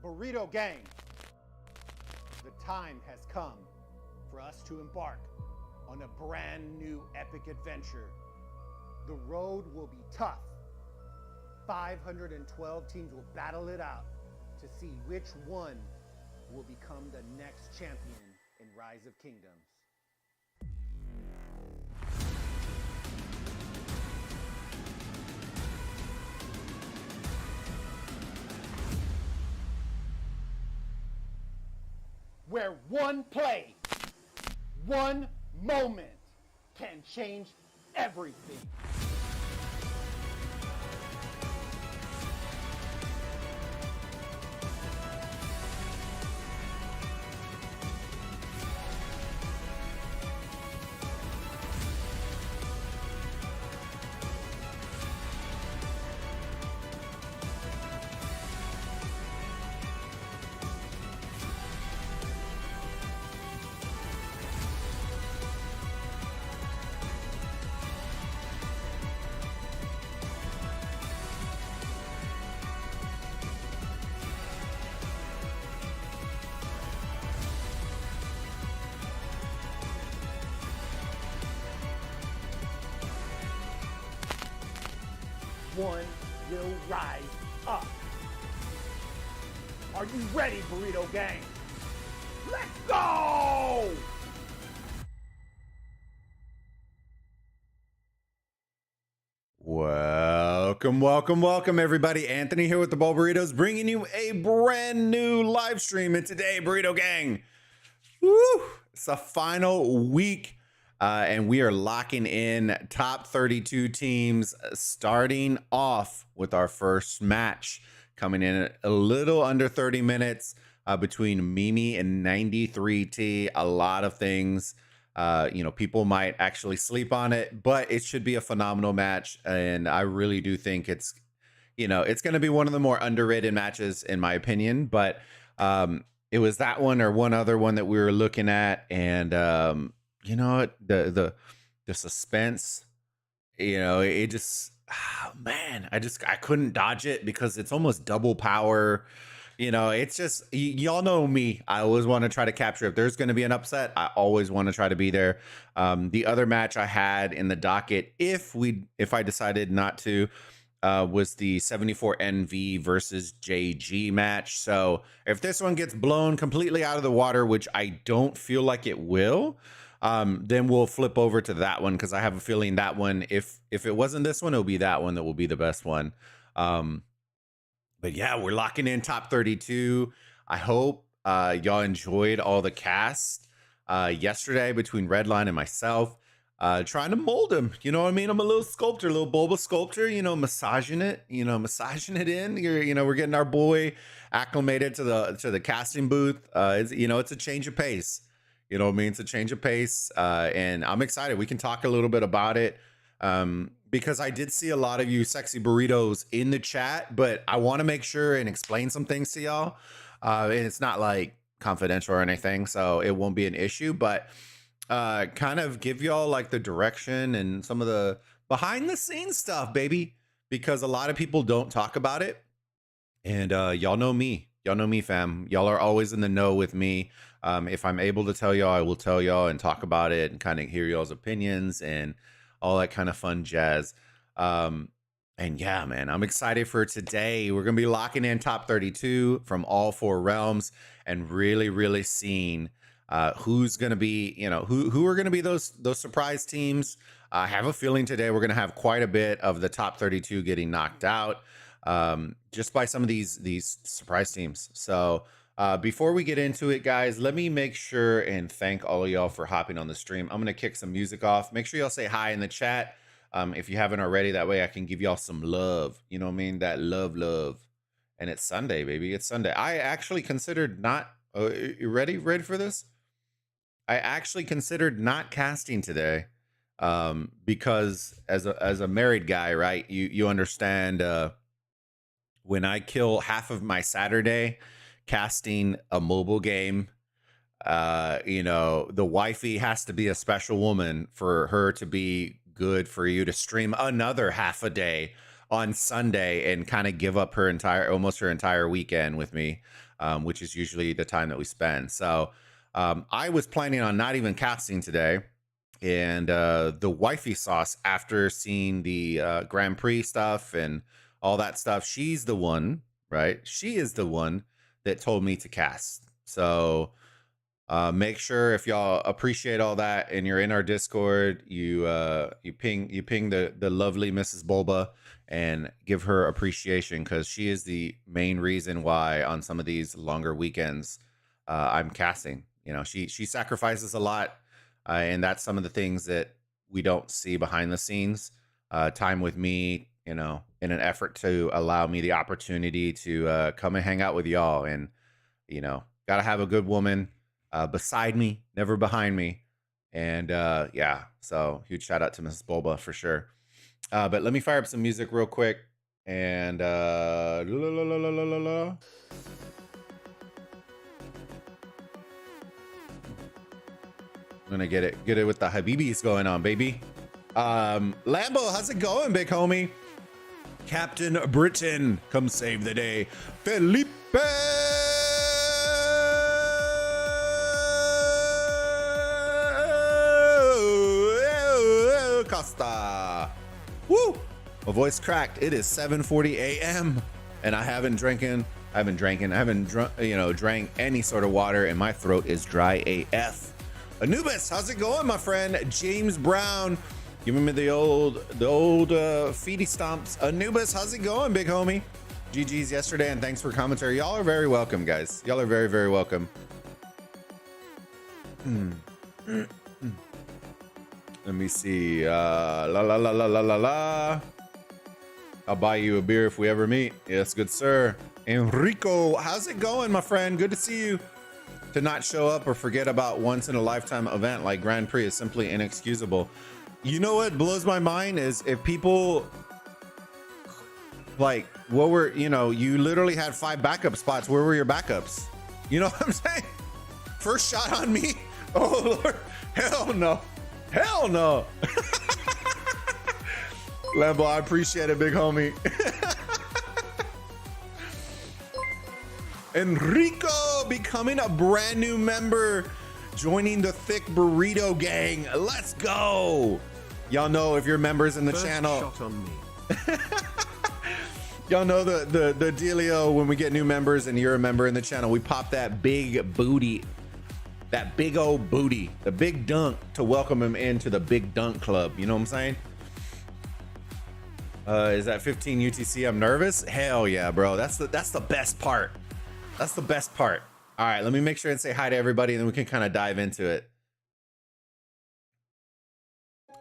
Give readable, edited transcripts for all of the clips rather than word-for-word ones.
Burrito gang, the time has come for us to embark on a brand new epic adventure. The road will be tough. 512 teams will battle it out to see which one will become the next champion in Rise of Kingdoms. Where one play, one moment can change everything. One will rise up. Are you ready, Burrito gang? Let's go! Welcome, everybody. Anthony here with the Bulbaritos, bringing you a brand new live stream. And today, Burrito gang, it's a final week. And we are locking in top 32 teams, starting off with our first match, coming in a little under 30 minutes between Mimi and 93T. A lot of things, people might actually sleep on it, but it should be a phenomenal match. And I really do think it's going to be one of the more underrated matches, in my opinion. But it was that one or one other one that we were looking at, and you know what, the suspense, it just, I couldn't dodge it because it's almost double power. It's just, y'all know me. I always want to try to capture. If there's going to be an upset, I always want to try to be there. The other match I had in the docket, if I decided not to, was the 74 NV versus JG match. So if this one gets blown completely out of the water, which I don't feel like it will, then we'll flip over to that one, because I have a feeling that one, if it wasn't this one, it'll be that one that will be the best one. But yeah, we're locking in top 32. I hope y'all enjoyed all the cast yesterday between Redline and myself, trying to mold him. You know what I mean? I'm a little sculptor, a little Bulba sculptor, massaging it in. We're getting our boy acclimated to the casting booth. It's a change of pace. You know what I mean? It's a change of pace, and I'm excited. We can talk a little bit about it, because I did see a lot of you sexy burritos in the chat, but I want to make sure and explain some things to y'all. And it's not like confidential or anything, so it won't be an issue, but kind of give y'all like the direction and some of the behind the scenes stuff, baby, because a lot of people don't talk about it. And y'all know me. Y'all know me, fam. Y'all are always in the know with me. If I'm able to tell y'all, I will tell y'all and talk about it and kind of hear y'all's opinions and all that kind of fun jazz. And yeah, man, I'm excited for today. We're going to be locking in top 32 from all four realms and really, really seeing who's going to be, who are going to be those surprise teams. I have a feeling today we're going to have quite a bit of the top 32 getting knocked out, just by some of these surprise teams. So before we get into it, guys, let me make sure and thank all of y'all for hopping on the stream. I'm going to kick some music off. Make sure y'all say hi in the chat if you haven't already. That way I can give y'all some love. You know what I mean? That love. And it's Sunday, baby. It's Sunday. I actually considered not... you ready for this? I actually considered not casting today, because as a married guy, right? You understand, when I kill half of my Saturday casting a mobile game, the wifey has to be a special woman for her to be good for you to stream another half a day on Sunday and kind of give up almost her entire weekend with me. which is usually the time that we spend. So I was planning on not even casting today. And the wifey sauce, after seeing the Grand Prix stuff and all that stuff, she's the one, right? She is the one that told me to cast. So make sure, if y'all appreciate all that and you're in our Discord, you ping the lovely Mrs. Bulba and give her appreciation, because she is the main reason why on some of these longer weekends I'm casting. You know, she sacrifices a lot. And that's some of the things that we don't see behind the scenes. Time with me, you know, in an effort to allow me the opportunity to come and hang out with y'all. And, you know, got to have a good woman beside me, never behind me. And yeah, so huge shout out to Mrs. Bulba for sure. But let me fire up some music real quick. And I'm gonna get it with the Habibis going on, baby. Lambo, how's it going, big homie? Captain Britain, come save the day. Felipe Costa. Woo! My voice cracked. It is 7:40 a.m. and I haven't drank any sort of water, and my throat is dry AF. Anubis, how's it going, my friend? James Brown, giving me the old feety stomps. Anubis, how's it going, big homie? GG's yesterday, and thanks for commentary. Y'all are very welcome, guys. Y'all are very, very welcome. Let me see. La. I'll buy you a beer if we ever meet. Yes, good sir. Enrico, how's it going, my friend? Good to see you. To not show up or forget about once in a lifetime event like Grand Prix is simply inexcusable. You know what blows my mind is if people like, what were, you know, you literally had 5 backup spots. Where were your backups? You know what I'm saying? First shot on me. Oh Lord, hell no, hell no. Lambo, I appreciate it, big homie. Enrico becoming a brand new member, joining the THICC Burrito gang. Let's go. Y'all know, if you're members in the channel, shot on me. Y'all know the dealio. When we get new members and you're a member in the channel, we pop that big booty, that big old booty, the big dunk, to welcome him into the big dunk club. You know what I'm saying? Is that 15 UTC? I'm nervous. Hell yeah, bro. That's the best part. That's the best part. All right, let me make sure and say hi to everybody, and then we can kind of dive into it.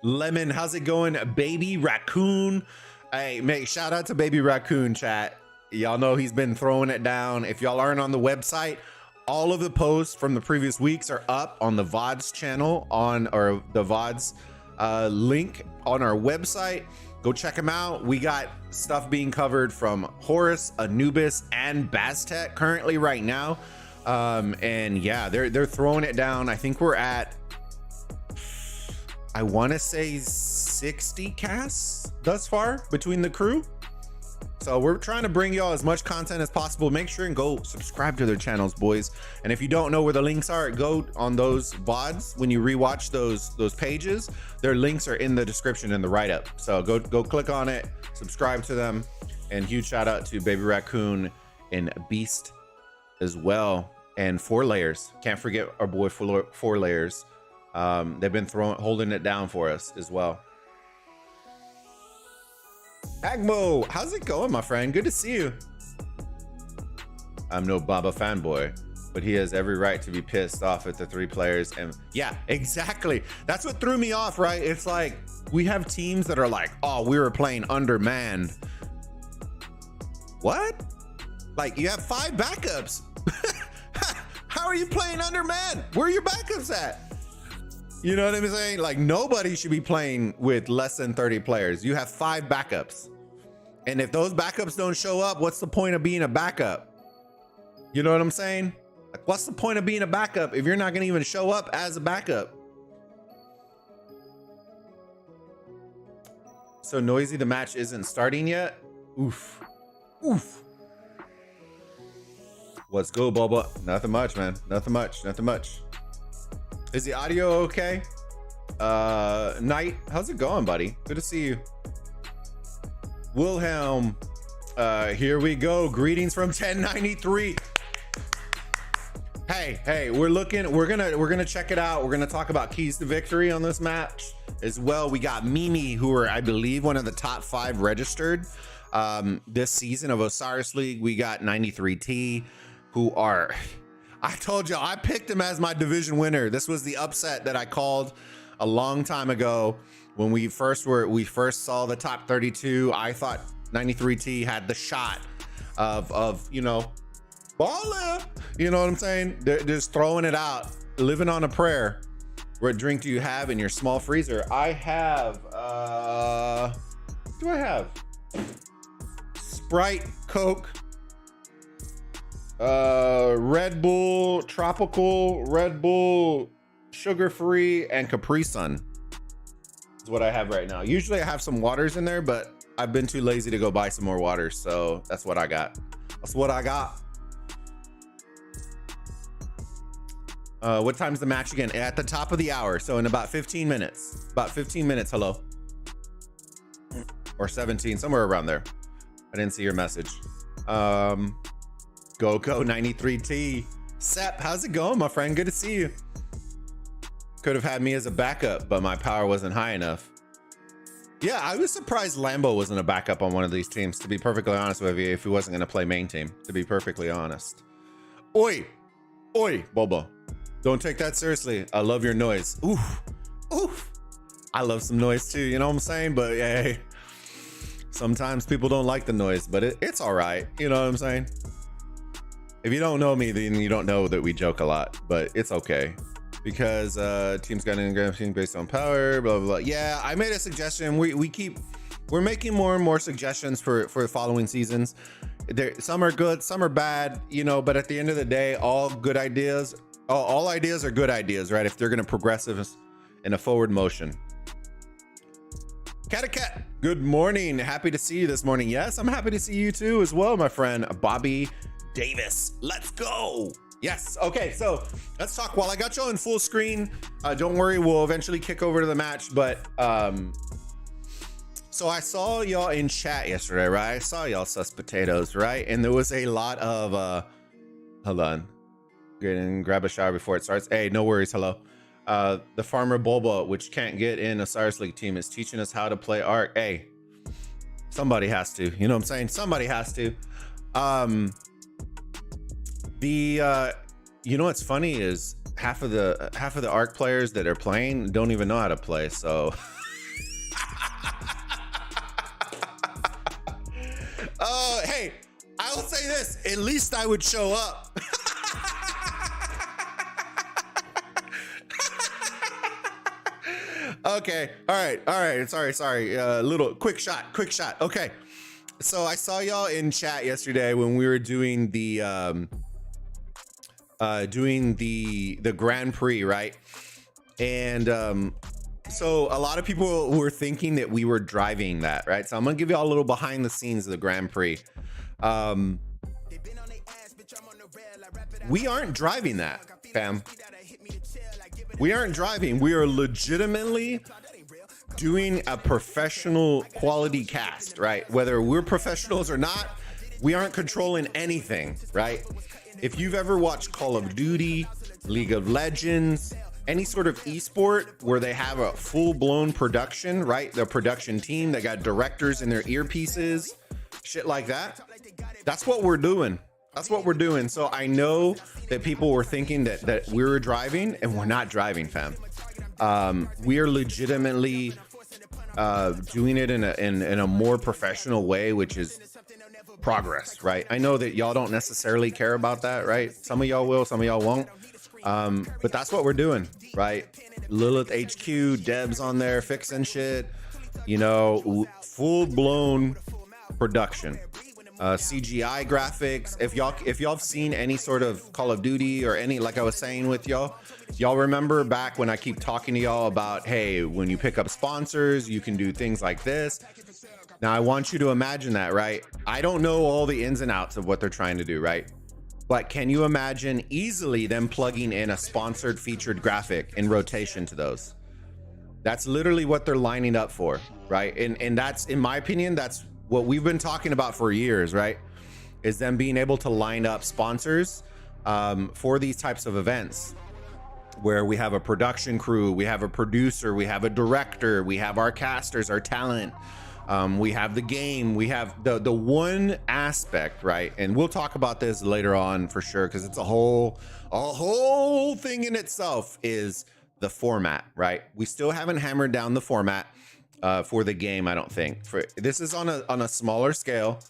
Lemon, how's it going? Baby Raccoon. Hey, mate, shout out to Baby Raccoon, chat. Y'all know he's been throwing it down. If y'all aren't on the website, all of the posts from the previous weeks are up on the VODs channel, or the VODs link on our website. Go check them out. We got stuff being covered from Horus, Anubis, and Baztec currently right now. And yeah, they're throwing it down. I think we're at, I want to say 60 casts thus far between the crew. So we're trying to bring y'all as much content as possible. Make sure and go subscribe to their channels, boys. And if you don't know where the links are, go on those VODs. When you rewatch those pages, their links are in the description in the write-up. So go click on it, subscribe to them. And huge shout out to Baby Raccoon and Beast as well. And 4 layers. Can't forget our boy 4 layers. They've been holding it down for us as well. Agmo, how's it going, my friend? Good to see you. I'm no Baba fanboy, but he has every right to be pissed off at the 3 players. And yeah, exactly. That's what threw me off, right? It's like, we have teams that are like, oh, we were playing undermanned. What? Like, you have 5 backups. How are you playing undermanned? Where are your backups at? You know what I'm saying? Like, nobody should be playing with less than 30 players. You have 5 backups. And if those backups don't show up, what's the point of being a backup? You know what I'm saying? Like, what's the point of being a backup if you're not going to even show up as a backup? So noisy, the match isn't starting yet? Oof. Oof. What's good, Bulba? Nothing much, man. Nothing much. Nothing much. Is the audio okay? Knight, how's it going, buddy? Good to see you. Wilhelm, here we go. Greetings from 1093. Hey, we're gonna check it out. We're gonna talk about keys to victory on this match as well. We got Mimi, who are, I believe, one of the top 5 registered this season of Osiris League. We got 93T, who are, I told you, I picked him as my division winner. This was the upset that I called a long time ago when we first saw the top 32. I thought 93T had the shot of you know, baller. You know what I'm saying? They're just throwing it out, living on a prayer. What drink do you have in your small freezer? I have, what do I have? Sprite, Coke, Red Bull, Tropical, Red Bull, sugar-free, and Capri Sun is what I have right now. Usually I have some waters in there, but I've been too lazy to go buy some more waters, so that's what I got. That's what I got. What time's the match again? At the top of the hour, so in about 15 minutes. About 15 minutes, hello. Or 17, somewhere around there. I didn't see your message. Go 93T. Sep, how's it going, my friend? Good to see you. Could have had me as a backup, but my power wasn't high enough. Yeah, I was surprised Lambo wasn't a backup on one of these teams, to be perfectly honest with you, if he wasn't going to play main team, to be perfectly honest. Oi, Bulba. Don't take that seriously. I love your noise. Oof. I love some noise too, you know what I'm saying? But yeah, hey, sometimes people don't like the noise, but it's all right. You know what I'm saying? If you don't know me, then you don't know that we joke a lot, but it's okay. Because teams got an engram based on power, blah, blah, blah. Yeah, I made a suggestion. We're making more and more suggestions for the following seasons. Some are good, some are bad, you know, but at the end of the day, all ideas are good ideas, right? If they're going to progress us in a forward motion. Cat, good morning. Happy to see you this morning. Yes, I'm happy to see you too as well, my friend. Bobby Davis. Let's go. Yes. Okay, so let's talk. While I got y'all in full screen, don't worry, we'll eventually kick over to the match. But so I saw y'all in chat yesterday, right? I saw y'all sus potatoes, right? And there was a lot of hold on. Get in, grab a shower before it starts. Hey, no worries. Hello. The farmer Bulba, which can't get in Osiris League team, is teaching us how to play Ark. Hey, somebody has to. You know what I'm saying? Somebody has to. You know what's funny is half of the Ark players that are playing don't even know how to play. So, hey, I will say this: at least I would show up. Okay. All right. Sorry. Little quick shot. Okay. So I saw y'all in chat yesterday when we were doing the Grand Prix, right? And so a lot of people were thinking that we were driving that, right? So I'm gonna give y'all a little behind the scenes of the Grand Prix. We aren't driving that, fam. We aren't driving. We are legitimately doing a professional quality cast, right? Whether we're professionals or not, we aren't controlling anything, right? If you've ever watched Call of Duty, League of Legends, any sort of esport where they have a full-blown production, right? The production team, they got directors in their earpieces, shit like that. That's what we're doing. That's what we're doing. So I know that people were thinking that we were driving, and we're not driving, fam. We are legitimately doing it in a more professional way, which is progress, right? I know that y'all don't necessarily care about that, right? Some of y'all will, some of y'all won't. But that's what we're doing, right? Lilith HQ, Deb's on there fixing shit, you know, full-blown production. CGI graphics. If y'all have seen any sort of Call of Duty or any, like I was saying with y'all remember back when I keep talking to y'all about, hey, when you pick up sponsors, you can do things like this. Now I want you to imagine that, right? I don't know all the ins and outs of what they're trying to do, right? But can you imagine easily them plugging in a sponsored featured graphic in rotation to those? That's literally what they're lining up for, right? And that's, in my opinion, that's what we've been talking about for years, right? Is them being able to line up sponsors for these types of events, where we have a production crew, we have a producer, we have a director, we have our casters, our talent, we have the game, we have the one aspect, right? And we'll talk about this later on for sure, because it's a whole thing in itself, is the format, right? We still haven't hammered down the format for the game, I don't think. This is on a smaller scale,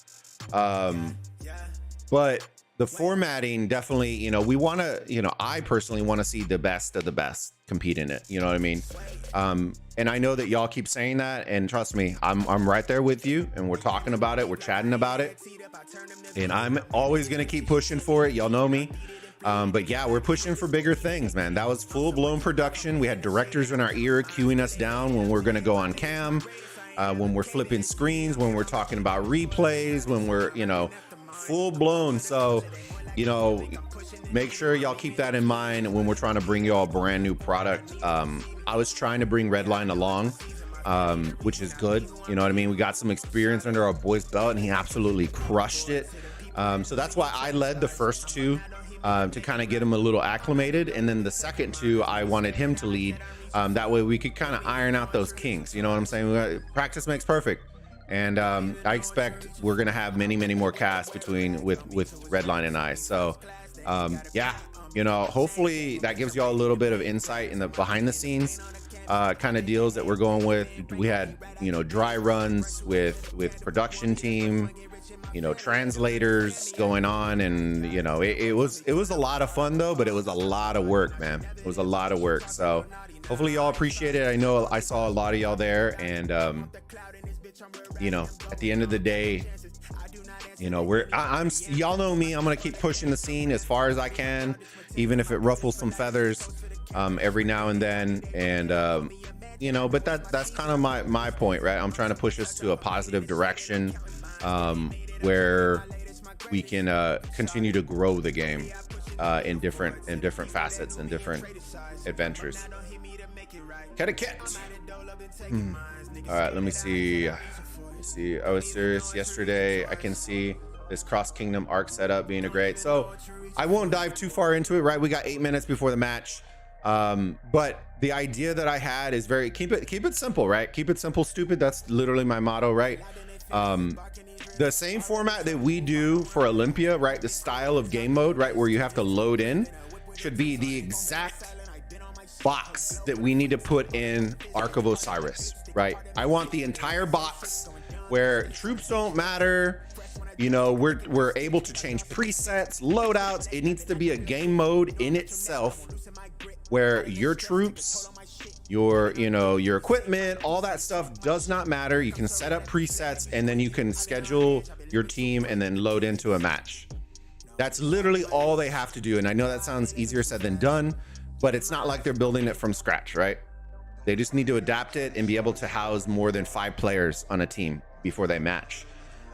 but the formatting definitely, you know, we want to, you know, I personally want to see the best of the best compete in it, you know what I mean? And I know that y'all keep saying that, and trust me, I'm right there with you, and we're talking about it, we're chatting about it, and I'm always gonna keep pushing for it. Y'all know me. But yeah, we're pushing for bigger things, man. That was full-blown production. We had directors in our ear queuing us down when we're gonna go on cam, when we're flipping screens, when we're talking about replays, when we're, you know, full-blown. So, you know, make sure y'all keep that in mind when we're trying to bring y'all a brand new product. I was trying to bring Redline along, which is good. You know what I mean? We got some experience under our boy's belt, and he absolutely crushed it. So that's why I led the first two, to kind of get him a little acclimated, and then the second two I wanted him to lead. That way we could kind of iron out those kinks. You know what I'm saying? Practice makes perfect. And I expect we're gonna have many more casts with Redline and I. So yeah, you know, hopefully that gives y'all a little bit of insight in the behind the scenes kind of deals that we're going with. We had, you know, dry runs with production team, you know, translators going on, and you know, it was a lot of fun though, but it was a lot of work, man. It was a lot of work. So hopefully y'all appreciate it. I know I saw a lot of y'all there, and you know, at the end of the day, you know, y'all know me, I'm gonna keep pushing the scene as far as I can, even if it ruffles some feathers every now and then. And you know, but that's kind of my point, right? I'm trying to push us to a positive direction, where we can continue to grow the game in different facets and different adventures. Kit. All right, let me see. I was serious yesterday. I can see this cross kingdom arc setup being a great. So I won't dive too far into it, right? We got 8 minutes before the match. But the idea that I had is keep it simple, right? Keep it simple, stupid. That's literally my motto, right? The same format that we do for Olympia, right? The style of game mode, right? Where you have to load in, should be the exact box that we need to put in Ark of Osiris, right? I want the entire box where troops don't matter. You know, we're able to change presets, loadouts. It needs to be a game mode in itself where your troops, your equipment, all that stuff does not matter. You can set up presets, and then you can schedule your team and then load into a match. That's literally all they have to do. And I know that sounds easier said than done, but it's not like they're building it from scratch, right? They just need to adapt it and be able to house more than 5 players on a team before they match.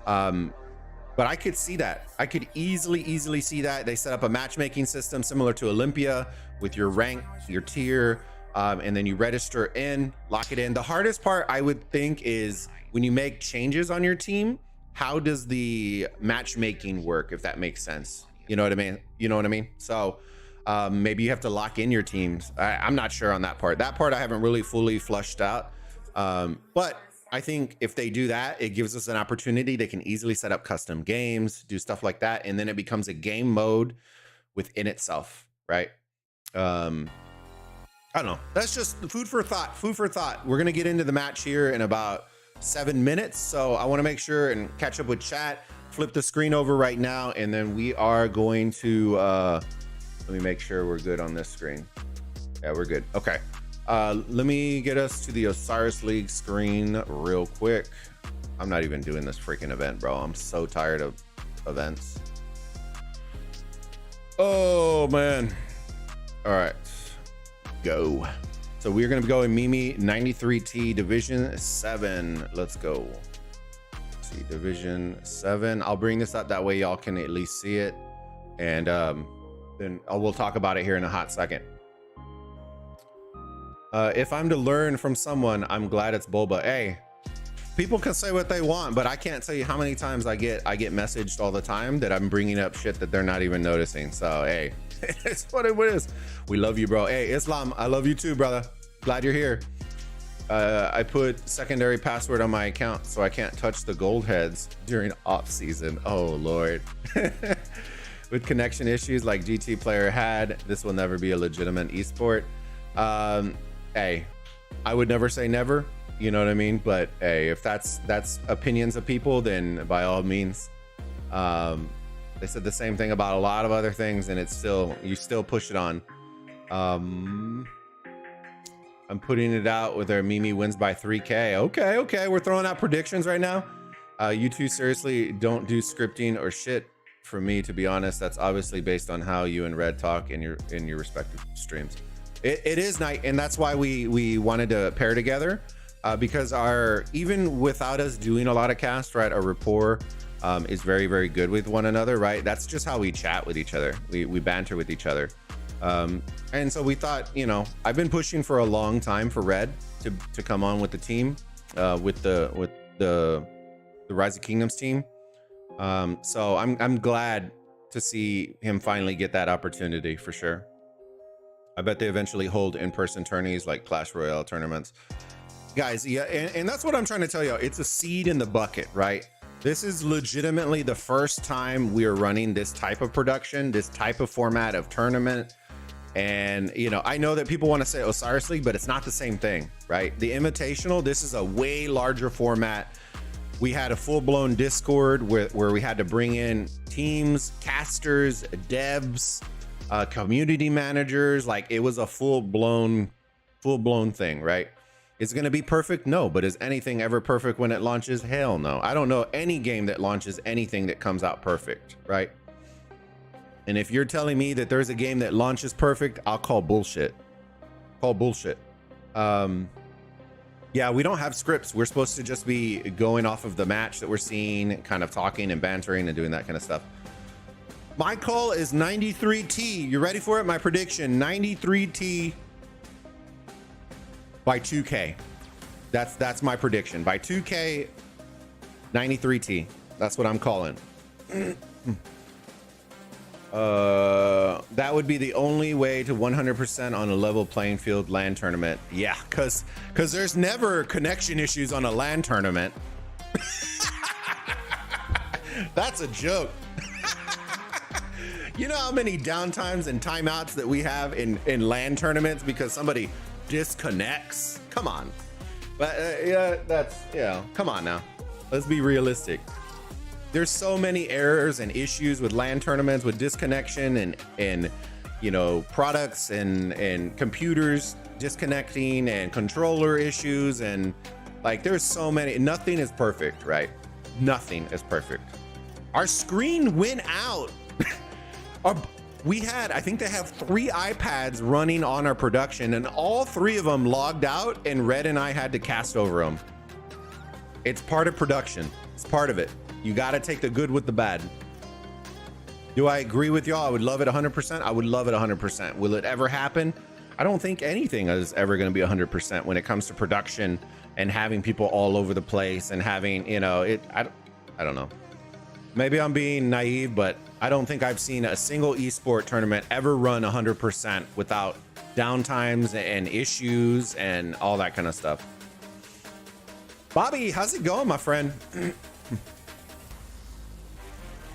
But I could see that. I could easily see that. They set up a matchmaking system similar to Olympia with your rank, your tier, and then you register in, lock it in. The hardest part, I would think, is when you make changes on your team, how does the matchmaking work, if that makes sense? You know what I mean? So maybe you have to lock in your teams. I'm not sure on that part. That part I haven't really fully flushed out. But I think if they do that, it gives us an opportunity. They can easily set up custom games, do stuff like that, and then it becomes a game mode within itself, right? I don't know. That's just food for thought. We're gonna get into the match here in about 7 minutes, so I want to make sure and catch up with chat. Flip the screen over right now, and then we are going to let me make sure we're good on this screen. Yeah, we're good. Okay. Let me get us to the Osiris League screen real quick. I'm not even doing this freaking event, bro. I'm so tired of events. Oh, man. All right. Go. So we're going to be going Mimi 93T Division 7. Let's go. Let's see, Division 7. I'll bring this up. That way y'all can at least see it. And then we'll talk about it here in a hot second. If I'm to learn from someone, I'm glad it's Bulba. Hey, people can say what they want, but I can't tell you how many times I get messaged all the time that I'm bringing up shit that they're not even noticing. So hey, it's what it is. We love you, bro. Hey, Islam, I love you too, brother. Glad you're here. I put secondary password on my account so I can't touch the gold heads during off season. Oh Lord. With connection issues like GT player had, this will never be a legitimate esport. Hey, I would never say never, you know what I mean? But hey, if that's opinions of people, then by all means. They said the same thing about a lot of other things, and it's still, you still push it on. I'm putting it out with our Mimi wins by 3K. Okay, we're throwing out predictions right now. You two seriously don't do scripting or shit. For me, to be honest, that's obviously based on how you and Red talk in your respective streams. It is nice, and that's why we wanted to pair together, because even without us doing a lot of cast, right, our rapport is very, very good with one another, right? That's just how we chat with each other. We banter with each other, and so we thought, you know, I've been pushing for a long time for Red to come on with the team, with the Rise of Kingdoms team. So I'm glad to see him finally get that opportunity for sure. I bet they eventually hold in-person tourneys like Clash Royale tournaments. Guys, yeah, and that's what I'm trying to tell you. It's a seed in the bucket, right? This is legitimately the first time we are running this type of production, this type of format of tournament. And, you know, I know that people want to say Osiris League, but it's not the same thing, right? The Invitational, this is a way larger format. We had a full-blown Discord where we had to bring in teams, casters, devs, community managers. Like, it was a full-blown thing, right? Is it going to be perfect? No. But is anything ever perfect when it launches? Hell no. I don't know any game that launches anything that comes out perfect, right? And if you're telling me that there's a game that launches perfect, I'll call bullshit. Yeah, we don't have scripts. We're supposed to just be going off of the match that we're seeing, kind of talking and bantering and doing that kind of stuff. My call is 93T. You ready for it? My prediction, 93T by 2K. That's my prediction. By 2K, 93T. That's what I'm calling. That would be the only way to 100% on a level playing field LAN tournament. Yeah, because there's never connection issues on a LAN tournament. That's a joke. You know how many downtimes and timeouts that we have in LAN tournaments because somebody disconnects? Come on. But yeah, that's, you know, come on now. Let's be realistic. There's so many errors and issues with LAN tournaments, with disconnection and you know, products and computers disconnecting and controller issues, and like there's so many. Nothing is perfect, right? Nothing is perfect. Our screen went out. I think they have 3 iPads running on our production, and all 3 of them logged out, and Red and I had to cast over them. It's part of production. It's part of it. You got to take the good with the bad. Do I agree with y'all? I would love it 100%. I would love it 100%. Will it ever happen? I don't think anything is ever going to be 100% when it comes to production and having people all over the place and having, you know, I don't know. Maybe I'm being naive, but I don't think I've seen a single esport tournament ever run 100% without downtimes and issues and all that kind of stuff. Bobby, how's it going, my friend?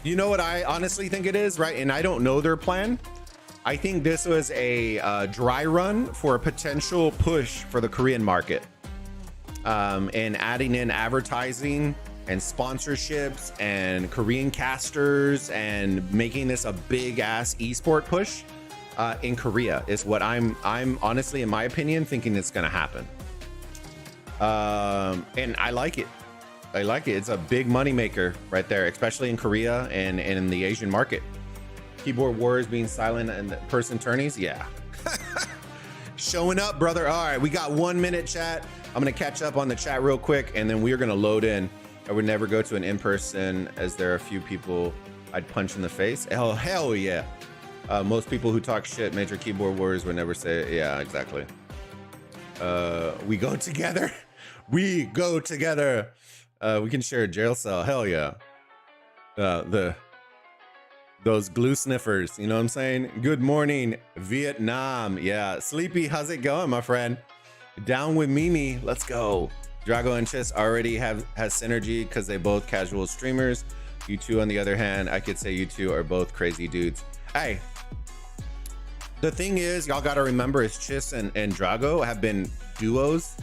You know what I honestly think it is, right? And I don't know their plan. I think this was a dry run for a potential push for the Korean market, and adding in advertising and sponsorships and Korean casters and making this a big ass esport push in Korea is what I'm honestly, in my opinion, thinking it's going to happen. And I like it. I like it. It's a big money maker right there, especially in Korea and in the Asian market. Keyboard warriors being silent and person tourneys. Yeah. Showing up, brother. All right. We got 1 minute chat. I'm going to catch up on the chat real quick, and then we're going to load in. I would never go to an in-person as there are a few people I'd punch in the face. Oh, hell yeah. Most people who talk shit, major keyboard warriors would never say it. Yeah, exactly. We go together. We go together. We can share a jail cell. Hell yeah. Those glue sniffers, you know what I'm saying? Good morning, Vietnam. Yeah, Sleepy, how's it going, my friend? Down with Mimi, let's go. Drago and Chess already has synergy because they both casual streamers. You two, on the other hand, I could say you two are both crazy dudes. Hey, the thing is, y'all gotta remember is Chiss and Drago have been duos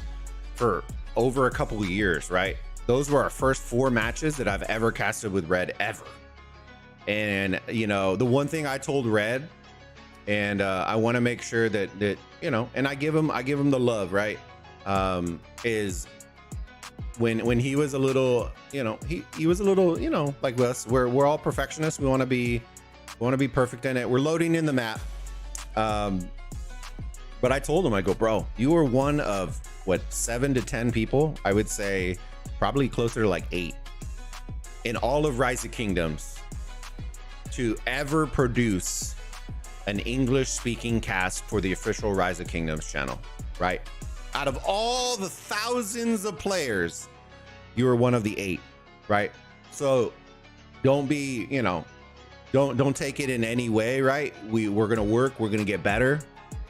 for over a couple of years, right? Those were our first 4 matches that I've ever casted with Red ever. And you know, the one thing I told Red, and I want to make sure that you know, and I give him the love, right? Is when he was a little, you know, he was a little, you know, like us. We're all perfectionists. We want to be perfect in it. We're loading in the map. But I told him, I go, bro, you were one of what, 7 to 10 people, I would say probably closer to like 8 in all of Rise of Kingdoms to ever produce an English speaking cast for the official Rise of Kingdoms channel, right? Out of all the thousands of players, you were one of the 8, right? So don't be, you know, don't take it in any way, right? We're gonna work, we're gonna get better.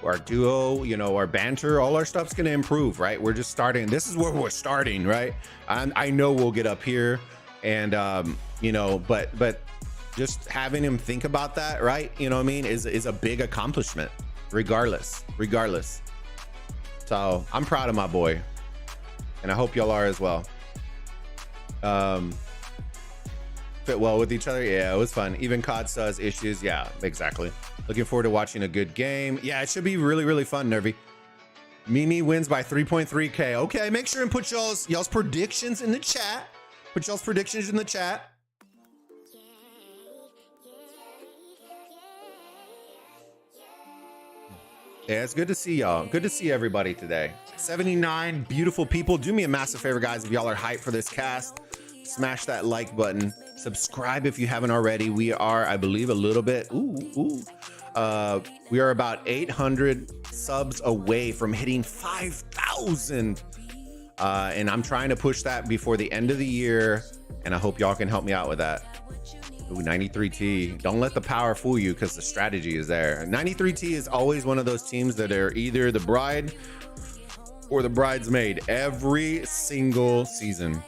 Our duo, you know, our banter, all our stuff's gonna improve, right? We're just starting. This is where we're starting, right? I know we'll get up here, and you know, but just having him think about that, right? You know what I mean, is a big accomplishment, regardless. So I'm proud of my boy, and I hope y'all are as well. Fit well with each other. Yeah, it was fun. Even COD still has issues. Yeah, exactly. Looking forward to watching a good game. Yeah, it should be really, really fun, Nervy. Mimi wins by 3.3K. Okay, make sure and put y'all's predictions in the chat. Put y'all's predictions in the chat. Yeah, it's good to see y'all. Good to see everybody today. 79 beautiful people. Do me a massive favor, guys. If y'all are hyped for this cast, smash that like button. Subscribe if you haven't already. We are, I believe, a little bit. We are about 800 subs away from hitting 5,000. And I'm trying to push that before the end of the year. And I hope y'all can help me out with that. Ooh, 93T. Don't let the power fool you, because the strategy is there. 93T is always one of those teams that are either the bride or the bridesmaid every single season.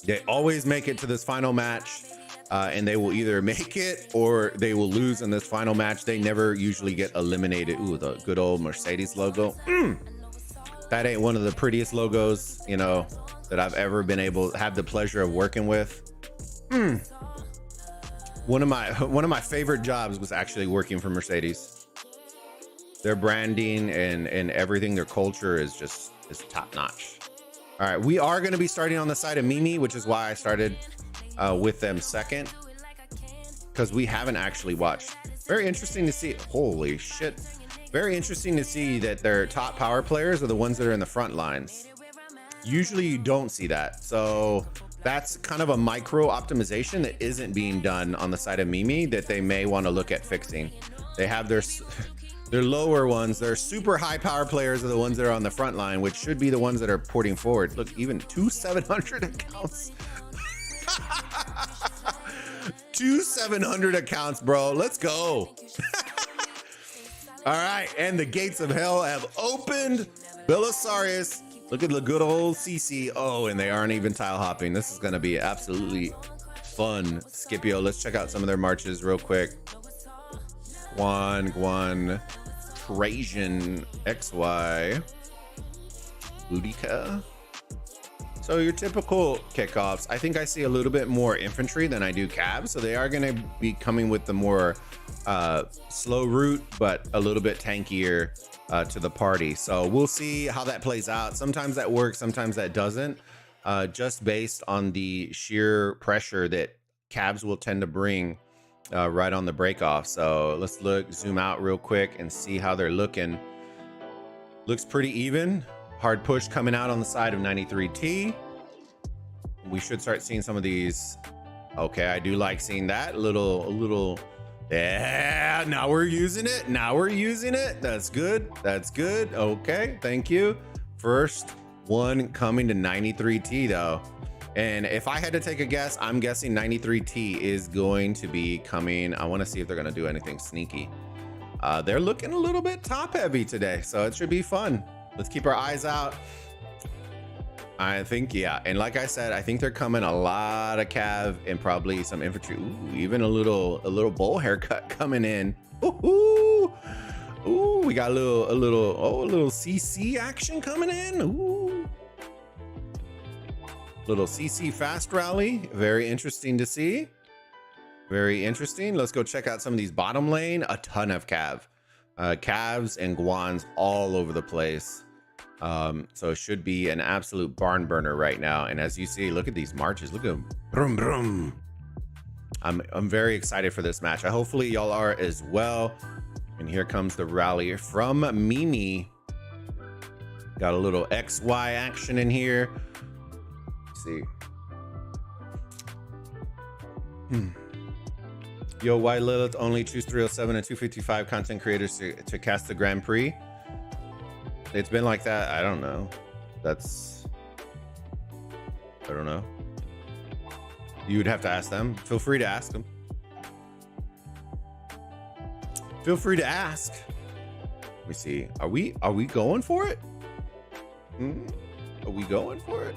They always make it to this final match, and they will either make it or they will lose in this final match. They never usually get eliminated. Ooh, the good old Mercedes logo. That ain't one of the prettiest logos, you know, that I've ever been able to have the pleasure of working with. One of my favorite jobs was actually working for Mercedes. Their branding and everything, their culture is top notch. All right, we are going to be starting on the side of Mimi, which is why I started with them second, because we haven't actually watched. Very interesting to see. Holy shit. Very interesting to see that their top power players are the ones that are in the front lines. Usually you don't see that. So that's kind of a micro optimization that isn't being done on the side of Mimi that they may want to look at fixing. They have their lower ones, their super high power players are the ones that are on the front line, which should be the ones that are porting forward. Look, even 2 700 accounts. 2 700 accounts, bro. Let's go. All right, and the gates of hell have opened. Belisarius, look at the good old CC. Oh, and they aren't even tile hopping. This is going to be absolutely fun. Scipio, let's check out some of their marches real quick. Guan, Trajan, XY, Boudica. So your typical kickoffs, I think I see a little bit more infantry than I do cabs. So they are going to be coming with the more slow route, but a little bit tankier to the party. So we'll see how that plays out. Sometimes that works, sometimes that doesn't, just based on the sheer pressure that cabs will tend to bring right on the break off. So let's zoom out real quick and see how they're looking. Looks pretty even. Hard push coming out on the side of 93T. We should start seeing some of these Okay, I do like seeing that. A little. Yeah, now we're using it. Now we're using it. That's good. That's good. Okay, thank you. First one coming to 93T though. And if I had to take a guess, I'm guessing 93T is going to be coming. I want to see if they're going to do anything sneaky. They're looking a little bit top heavy today, so it should be fun. Let's keep our eyes out. I think, yeah. And like I said, I think they're coming a lot of cav and probably some infantry. Ooh, even a little bowl haircut coming in. Ooh, ooh, we got a little CC action coming in. Ooh. Little CC fast rally. Very interesting to see. Very interesting. Let's go check out some of these bottom lane. A ton of cav. Cavs and guans all over the place. So it should be an absolute barn burner right now. And as you see, look at these marches. Look at them. Brum, brum. I'm very excited for this match. Hopefully y'all are as well. And here comes the rally from Mimi. Got a little XY action in here. Let's see. Yo, why Lilith only choose 307 and 255 content creators to cast the Grand Prix? It's been like that. I don't know. I don't know. You would have to ask them. Feel free to ask them. Feel free to ask. Let me see. Are we going for it? Are we going for it?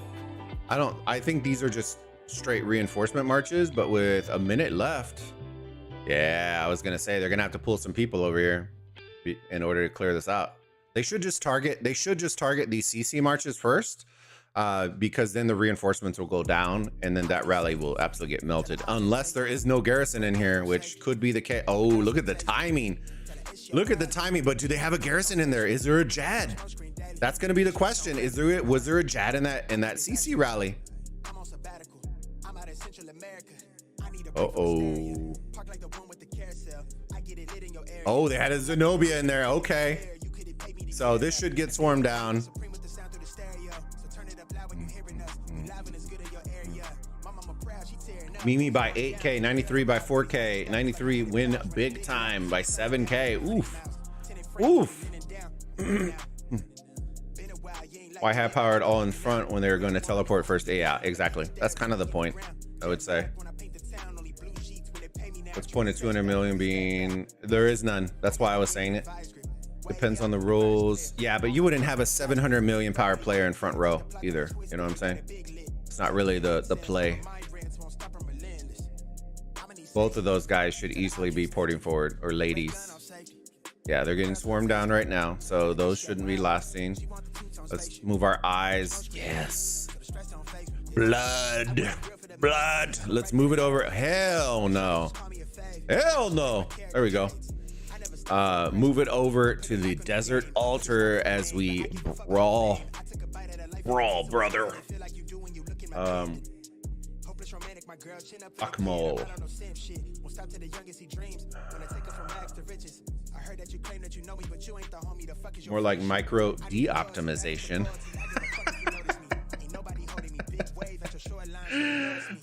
I think these are just straight reinforcement marches, but with a minute left. Yeah, I was gonna say they're gonna have to pull some people over here in order to clear this out. They should just target these CC marches first, because then the reinforcements will go down and then that rally will absolutely get melted, unless there is no garrison in here, which could be the case. Oh, look at the timing. Look at the timing. But do they have a garrison in there? Is there a Jad? That's going to be the question. Was there a Jad in that CC rally? Uh-oh. Oh, they had a Zenobia in there. Okay. So this should get swarmed down. Mimi by 8K, 93 by 4K, 93 win big time by 7K. Oof. Oof. Why have powered all in front when they were going to teleport first? Yeah, exactly. That's kind of the point, I would say. What's the point of 200 million being? There is none. That's why I was saying it. Depends on the rules. Yeah, but you wouldn't have a 700 million power player in front row either. You know what I'm saying? It's not really the play. Both of those guys should easily be porting forward, or ladies. Yeah, they're getting swarmed down right now, so those shouldn't be lasting. Let's move our eyes. Yes. Blood. Blood. Let's move it over. Hell no. Hell no. There we go. Move it over to the desert altar as we brawl. Brawl, brother. Akmo. More like micro de-optimization.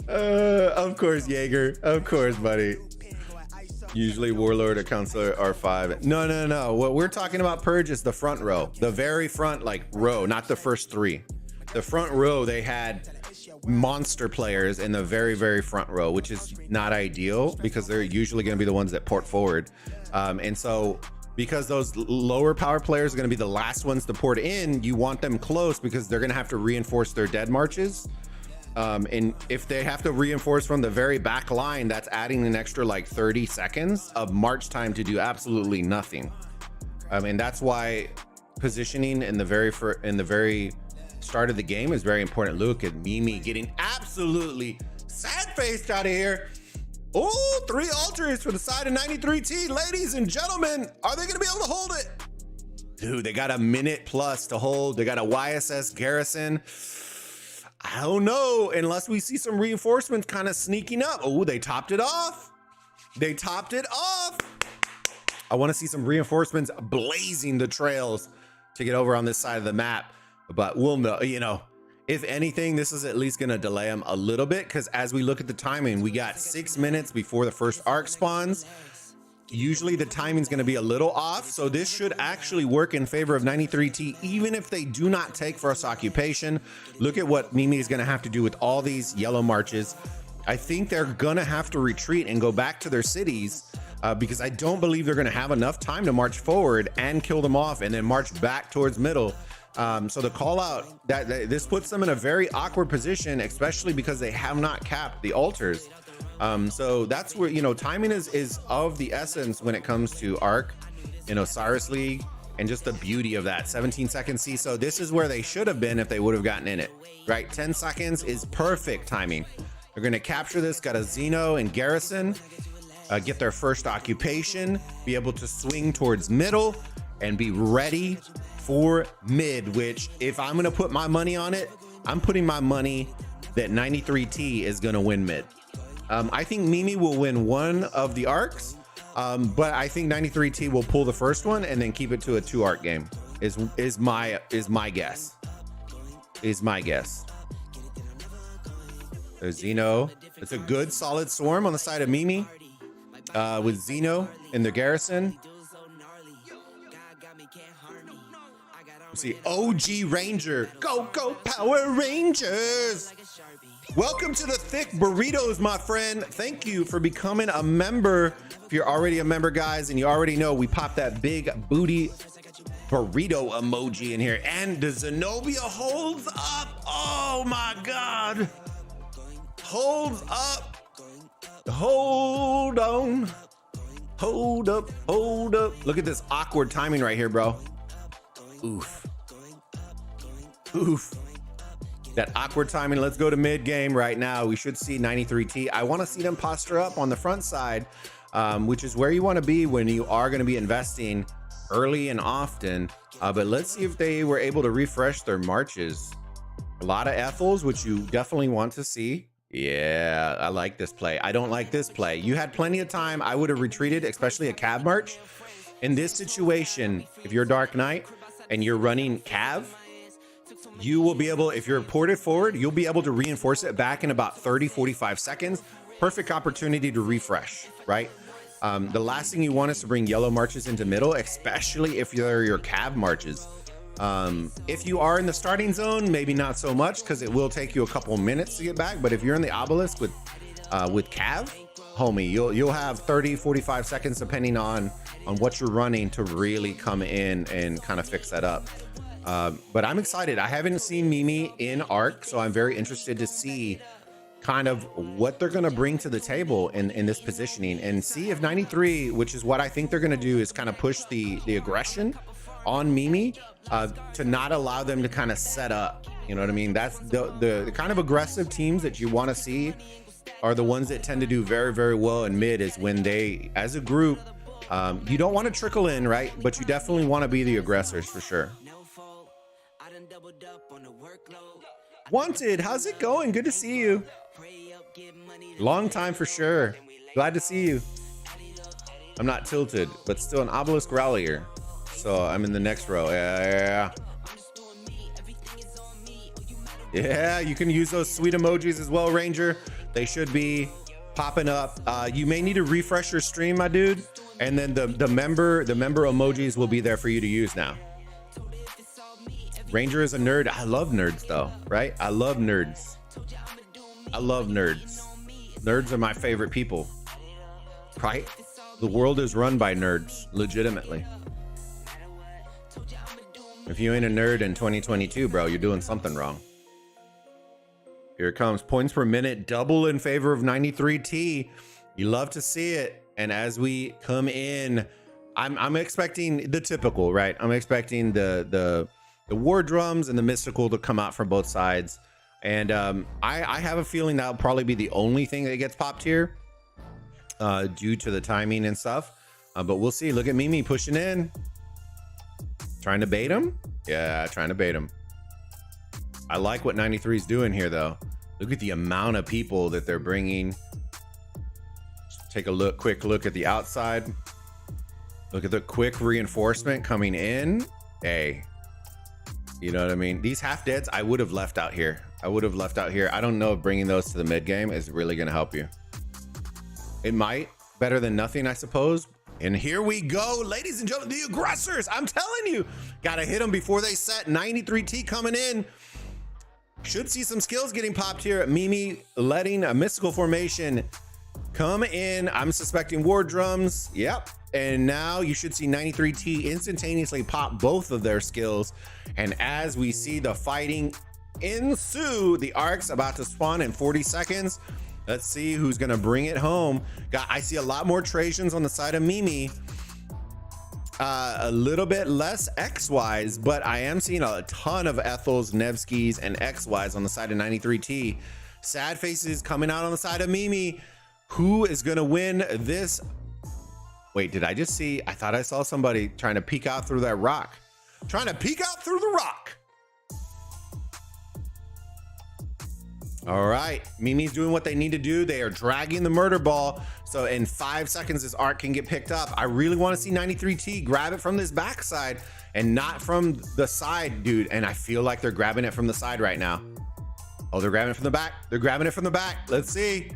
Of course, Jaeger. Of course, buddy. Usually Warlord or Counselor are 5. No. What we're talking about, Purge, is the front row. The very front, like, row, not the first 3. The front row, they had monster players in the very, very front row, which is not ideal because they're usually going to be the ones that port forward. And so because those lower power players are going to be the last ones to port in, you want them close because they're going to have to reinforce their dead marches. And if they have to reinforce from the very back line, that's adding an extra like 30 seconds of march time to do absolutely nothing. And that's why positioning in the very start of the game is very important. Look at Mimi getting absolutely sad-faced out of here. Oh, 3 altars for the side of 93T. Ladies and gentlemen, are they going to be able to hold it? Dude, they got a minute plus to hold. They got a YSS garrison. I don't know, unless we see some reinforcements kind of sneaking up. Oh, they topped it off. They topped it off. I want to see some reinforcements blazing the trails to get over on this side of the map. But we'll know, you know, If anything, this is at least going to delay them a little bit, because as we look at the timing, we got 6 minutes before the first arc spawns. Usually the timing is going to be a little off, so this should actually work in favor of 93T, even if they do not take first occupation. Look at what Mimi is going to have to do with all these yellow marches. I think they're going to have to retreat and go back to their cities, because I don't believe they're going to have enough time to march forward and kill them off and then march back towards middle. So the call out that this puts them in a very awkward position, especially because they have not capped the altars. So that's where, you know, timing is of the essence when it comes to Arc in Osiris League, and just the beauty of that 17-second CISO. This is where they should have been if they would have gotten in it, right? 10 seconds is perfect timing. They're going to capture this, got a Xeno and Garrison, get their first occupation, be able to swing towards middle and be ready for mid, which if I'm going to put my money on it, I'm putting my money that 93T is going to win mid. I think Mimi will win one of the arcs, but I think 93T will pull the first one and then keep it to a 2 arc game. Is my guess. Is my guess. There's Xeno. It's a good solid swarm on the side of Mimi, with Xeno in the Garrison. See, OG Ranger. Go Power Rangers. Welcome to the THICC Burritos, my friend. Thank you for becoming a member. If you're already a member, guys, and you already know, we popped that big booty burrito emoji in here. And the Zenobia holds up. Oh my God. Holds up. Hold on. Hold up. Hold up. Look at this awkward timing right here, bro. Oof. Oof. That awkward timing. Let's go to mid game right now. We should see 93T. I want to see them posture up on the front side, which is where you want to be when you are going to be investing early and often. But let's see if they were able to refresh their marches. A lot of Ethels, which you definitely want to see. Yeah, I like this play. I don't like this play. You had plenty of time. I would have retreated, especially a Cav march. In this situation, if you're Dark Knight and you're running Cav, you will be able, if you're ported forward, you'll be able to reinforce it back in about 30-45 seconds. Perfect opportunity to refresh, right? The last thing you want is to bring yellow marches into middle, especially if they're your Cav marches. If you are in the starting zone, maybe not so much, because it will take you a couple minutes to get back. But if you're in the obelisk with Cav, homie, you'll have 30-45 seconds depending on what you're running to really come in and kind of fix that up. But I'm excited. I haven't seen Mimi in Arc, so I'm very interested to see kind of what they're going to bring to the table in this positioning, and see if 93, which is what I think they're going to do, is kind of push the aggression on Mimi, to not allow them to kind of set up. You know what I mean? That's the kind of aggressive teams that you want to see are the ones that tend to do very, very well in mid, is when they, as a group, you don't want to trickle in, right? But you definitely want to be the aggressors for sure. Wanted, how's it going? Good to see you. Long time for sure. Glad to see you. I'm not tilted, but still an obelisk rallier. So I'm in the next row. Yeah, you can use those sweet emojis as well, Ranger. They should be popping up. You may need to refresh your stream, my dude. And then the member emojis will be there for you to use now. Ranger is a nerd. I love nerds though, right? I love nerds. I love nerds. Nerds are my favorite people, right? The world is run by nerds, legitimately. If you ain't a nerd in 2022, bro, you're doing something wrong. Here it comes. Points per minute, double in favor of 93T. You love to see it. And as we come in, I'm expecting the typical, right? I'm expecting the war drums and the mystical to come out from both sides. And I have a feeling that'll probably be the only thing that gets popped here, due to the timing and stuff. But we'll see. Look at Mimi pushing in. Trying to bait him? Yeah, trying to bait him. I like what 93 is doing here, though. Look at the amount of people that they're bringing. Just take a quick look at the outside. Look at the quick reinforcement coming in. Hey, You know what I mean? These half deads, I would have left out here. I would have left out here. I don't know if bringing those to the mid game is really going to help you. It might. Better than nothing, I suppose. And here we go, ladies and gentlemen, the aggressors. I'm telling you, got to hit them before they set. 93T coming in. Should see some skills getting popped here. Mimi letting a mystical formation come in. I'm suspecting war drums. Yep. And now you should see 93T instantaneously pop both of their skills. And as we see the fighting ensue, the Ark's about to spawn in 40 seconds. Let's see who's going to bring it home. I see a lot more Trojans on the side of Mimi. A little bit less XYs, but I am seeing a ton of Ethels, Nevskis, and XYs on the side of 93T. Sad faces coming out on the side of Mimi. Who is going to win this? Wait, did I just see? I thought I saw somebody trying to peek out through that rock. Trying to peek out through the rock. All right, Mimi's doing what they need to do. They are dragging the murder ball. So in 5 seconds, this arc can get picked up. I really want to see 93T grab it from this backside and not from the side, dude. And I feel like they're grabbing it from the side right now. Oh, they're grabbing it from the back. They're grabbing it from the back. Let's see.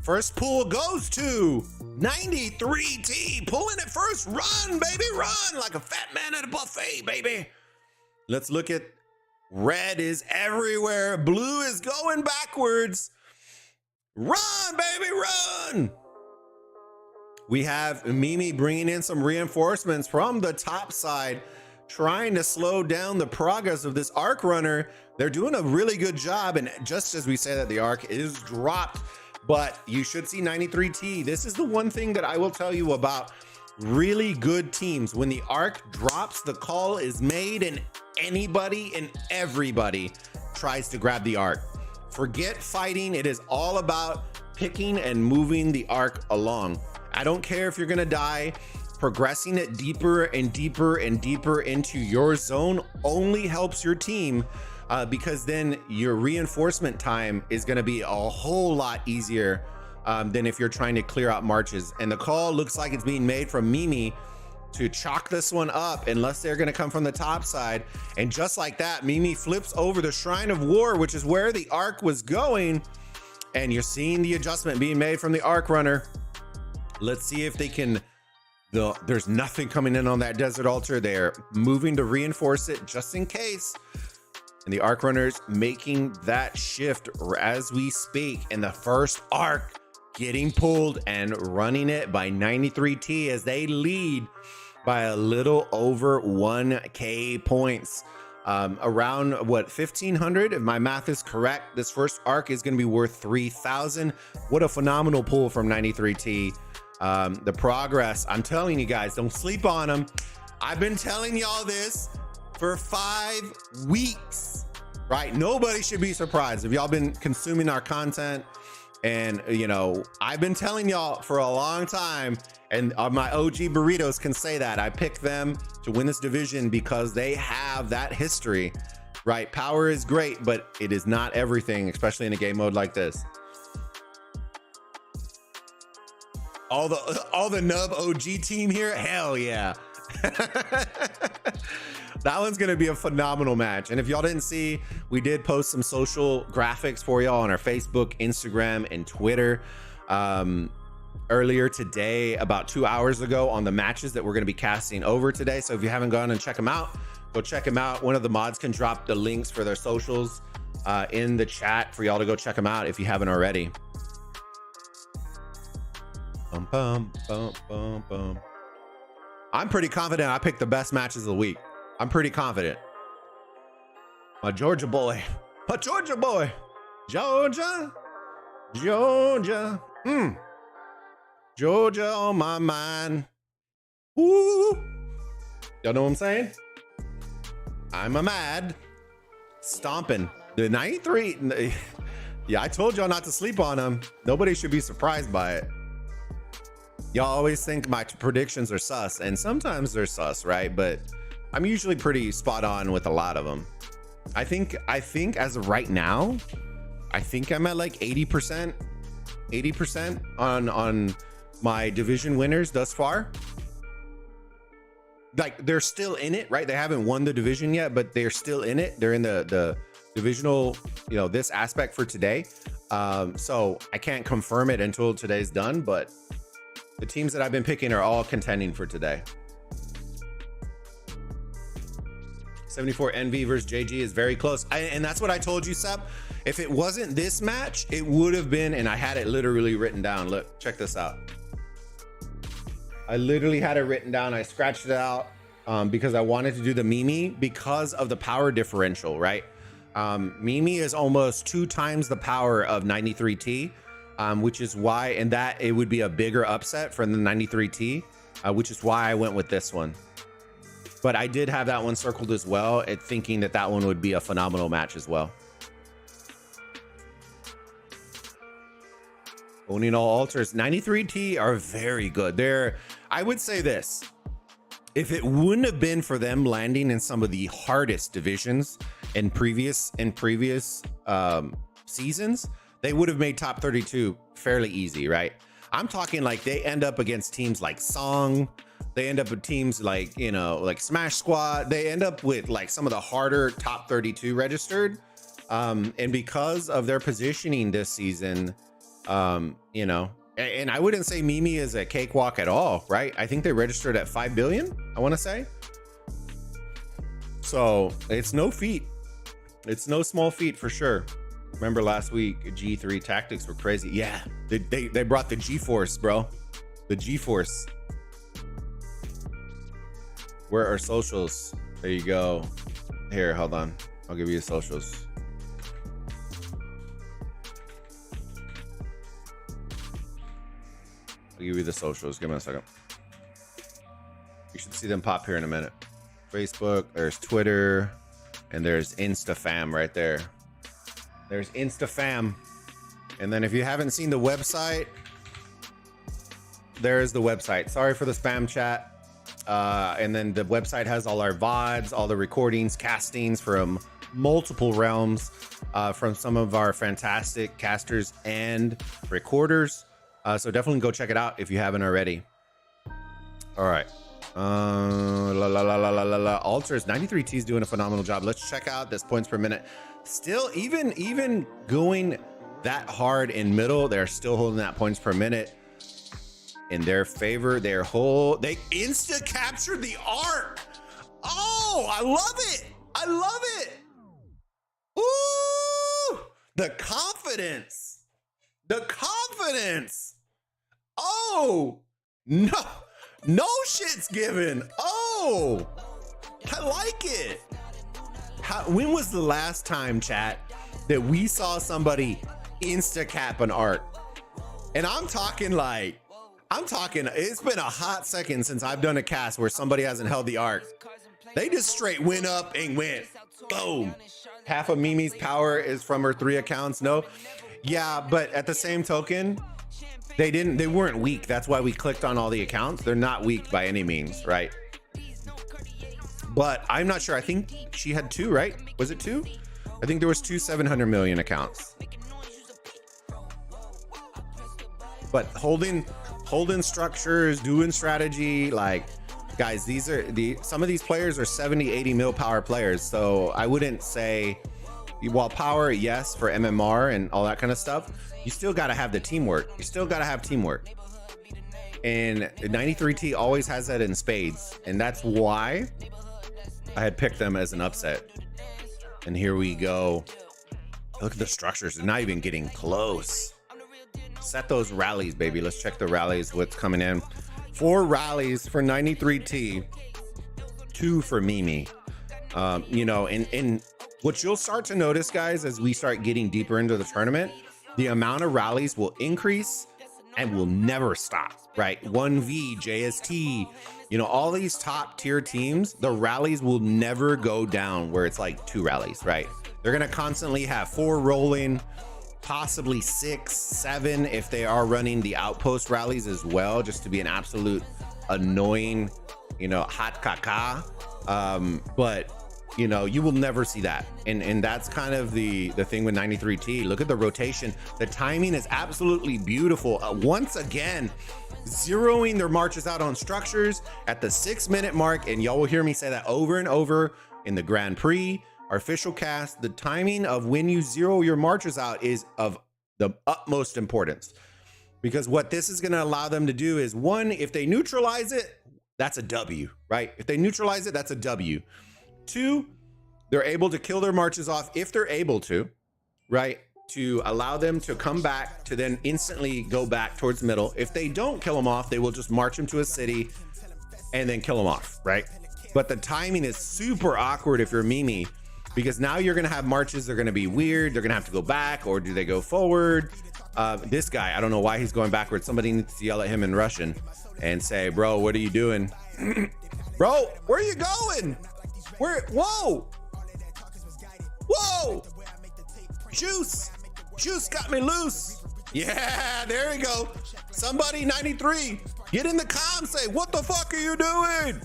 First pull goes to 93T, pulling it first. Run, baby, run like a fat man at a buffet, baby. Let's look at red is everywhere. Blue is going backwards. Run, baby, run. We have Mimi bringing in some reinforcements from the top side, trying to slow down the progress of this arc runner. They're doing a really good job. And just as we say that, the arc is dropped, but you should see 93T. This is the one thing that I will tell you about really good teams. When the arc drops, the call is made and anybody and everybody tries to grab the arc. Forget fighting. It is all about picking and moving the arc along. I don't care if you're going to die. Progressing it deeper and deeper and deeper into your zone only helps your team. Because then your reinforcement time is going to be a whole lot easier than if you're trying to clear out marches. And the call looks like it's being made from Mimi to chalk this one up unless they're going to come from the top side. And just like that, Mimi flips over the Shrine of War, which is where the arc was going. And you're seeing the adjustment being made from the arc runner. Let's see if they can. There's nothing coming in on that desert altar. They're moving to reinforce it just in case. And the arc runners making that shift as we speak. And the first arc getting pulled and running it by 93T as they lead by a little over 1K points. Around what, 1,500 if my math is correct. This first arc is going to be worth 3,000. What a phenomenal pull from 93T. The progress, I'm telling you guys, don't sleep on them. I've been telling y'all this for 5 weeks, right? Nobody should be surprised if y'all been consuming our content. And, you know, I've been telling y'all for a long time, and my OG Burritos can say that. I picked them to win this division because they have that history, right? Power is great, but it is not everything, especially in a game mode like this. All the nub OG team here, hell yeah. That one's gonna be a phenomenal match. And if y'all didn't see, we did post some social graphics for y'all on our Facebook, Instagram, and Twitter earlier today, about 2 hours ago, on the matches that we're gonna be casting over today. So if you haven't gone and check them out, go check them out. One of the mods can drop the links for their socials in the chat for y'all to go check them out if you haven't already. Bum, bum, bum, bum, bum. I'm pretty confident I picked the best matches of the week. I'm pretty confident. My Georgia boy. My Georgia boy. Georgia. Georgia. Georgia on my mind. Ooh. Y'all know what I'm saying? I'm a mad. Stomping. The 93. Yeah, I told y'all not to sleep on them. Nobody should be surprised by it. Y'all always think my predictions are sus, and sometimes they're sus, right? But I'm usually pretty spot on with a lot of them. I think as of right now, I think I'm at like 80% on my division winners thus far. like they're still in it, right? They haven't won the division yet, but they're still in it. They're in the divisional, you know, this aspect for today. So I can't confirm it until today's done, but the teams that I've been picking are all contending for today. 74 NV versus JG is very close. And that's what I told you, Sep. If it wasn't this match, it would have been, and I had it literally written down. Look, check this out. I literally had it written down. I scratched it out because I wanted to do the Mimi because of the power differential, right? Mimi is almost 2 times the power of 93T, which is why, and that it would be a bigger upset from the 93T, which is why I went with this one. But I did have that one circled as well, thinking that that one would be a phenomenal match as well. Owning all altars, 93T are very good. They're, I would say this, if it wouldn't have been for them landing in some of the hardest divisions in previous seasons, they would have made top 32 fairly easy, right? I'm talking like they end up against teams like Song. They end up with teams like, you know, like Smash Squad. They end up with like some of the harder top 32 registered. And because of their positioning this season, you know, and I wouldn't say Mimi is a cakewalk at all, right? I think they registered at 5 billion, I want to say. So it's no feat. It's no small feat for sure. Remember last week, G3 tactics were crazy. Yeah, they brought the G-Force, bro. The G-Force. Where are socials? There you go. Here, hold on. I'll give you the socials. I'll give you the socials. Give me a second. You should see them pop here in a minute. Facebook, there's Twitter, and there's InstaFam right there. There's InstaFam. And then if you haven't seen the website, there's the website. Sorry for the spam chat. And then the website has all our VODs, all the recordings, castings from multiple realms, from some of our fantastic casters and recorders. So definitely go check it out if you haven't already. All right. Altars, 93T is doing a phenomenal job. Let's check out this points per minute. Still, even going that hard in middle, they're still holding that points per minute in their favor. They insta captured the arc. Oh, I love it. I love it. Ooh, the confidence. The confidence. Oh, no shit's given. Oh, I like it. When was the last time, chat, that we saw somebody insta cap an arc? And I'm talking, it's been a hot second since I've done a cast where somebody hasn't held the arc. They just straight went up and went boom. Half of Mimi's power is from her 3 accounts. No, yeah, but at the same token, they weren't weak. That's why we clicked on all the accounts. They're not weak by any means, right? But I'm not sure. I think she had 2, right? Was it 2? I think there was 2 700 million accounts. But holding structures, doing strategy, like, guys, some of these players are 70, 80 mil power players. So I wouldn't say, while power, yes, for MMR and all that kind of stuff, you still got to have the teamwork. You still got to have teamwork. And 93T always has that in spades. And that's why I had picked them as an upset. And here we go. Look at the structures. They're not even getting close. Set those rallies, baby. Let's check the rallies. What's coming in? 4 rallies for 93T. 2 for Mimi. You know, and what you'll start to notice, guys, as we start getting deeper into the tournament, the amount of rallies will increase and will never stop, right? 1V, JST, you know, all these top tier teams, the rallies will never go down where it's like 2 rallies, right? They're going to constantly have 4 rolling, possibly 6, 7 if they are running the outpost rallies as well, just to be an absolute annoying, you know, hot caca. But You know, you will never see that. And that's kind of the thing with 93T. Look at the rotation. The timing is absolutely beautiful. Once again, zeroing their marches out on structures at the 6-minute mark. And y'all will hear me say that over and over in the Grand Prix, our official cast. The timing of when you zero your marches out is of the utmost importance. Because what this is going to allow them to do is, one, if they neutralize it, that's a W, right? If they neutralize it, that's a W. 2, they're able to kill their marches off if they're able to, right? To allow them to come back to then instantly go back towards middle. If they don't kill them off, they will just march them to a city and then kill them off, right? But the timing is super awkward if you're Mimi, because now you're gonna have marches, they're gonna be weird, they're gonna have to go back, or do they go forward? This guy, I don't know why he's going backwards. Somebody needs to yell at him in Russian and say, bro, what are you doing? Bro, where are you going? Whoa! Whoa! Juice got me loose. Yeah, there we go. Somebody 93, get in the comms, say, what the fuck are you doing?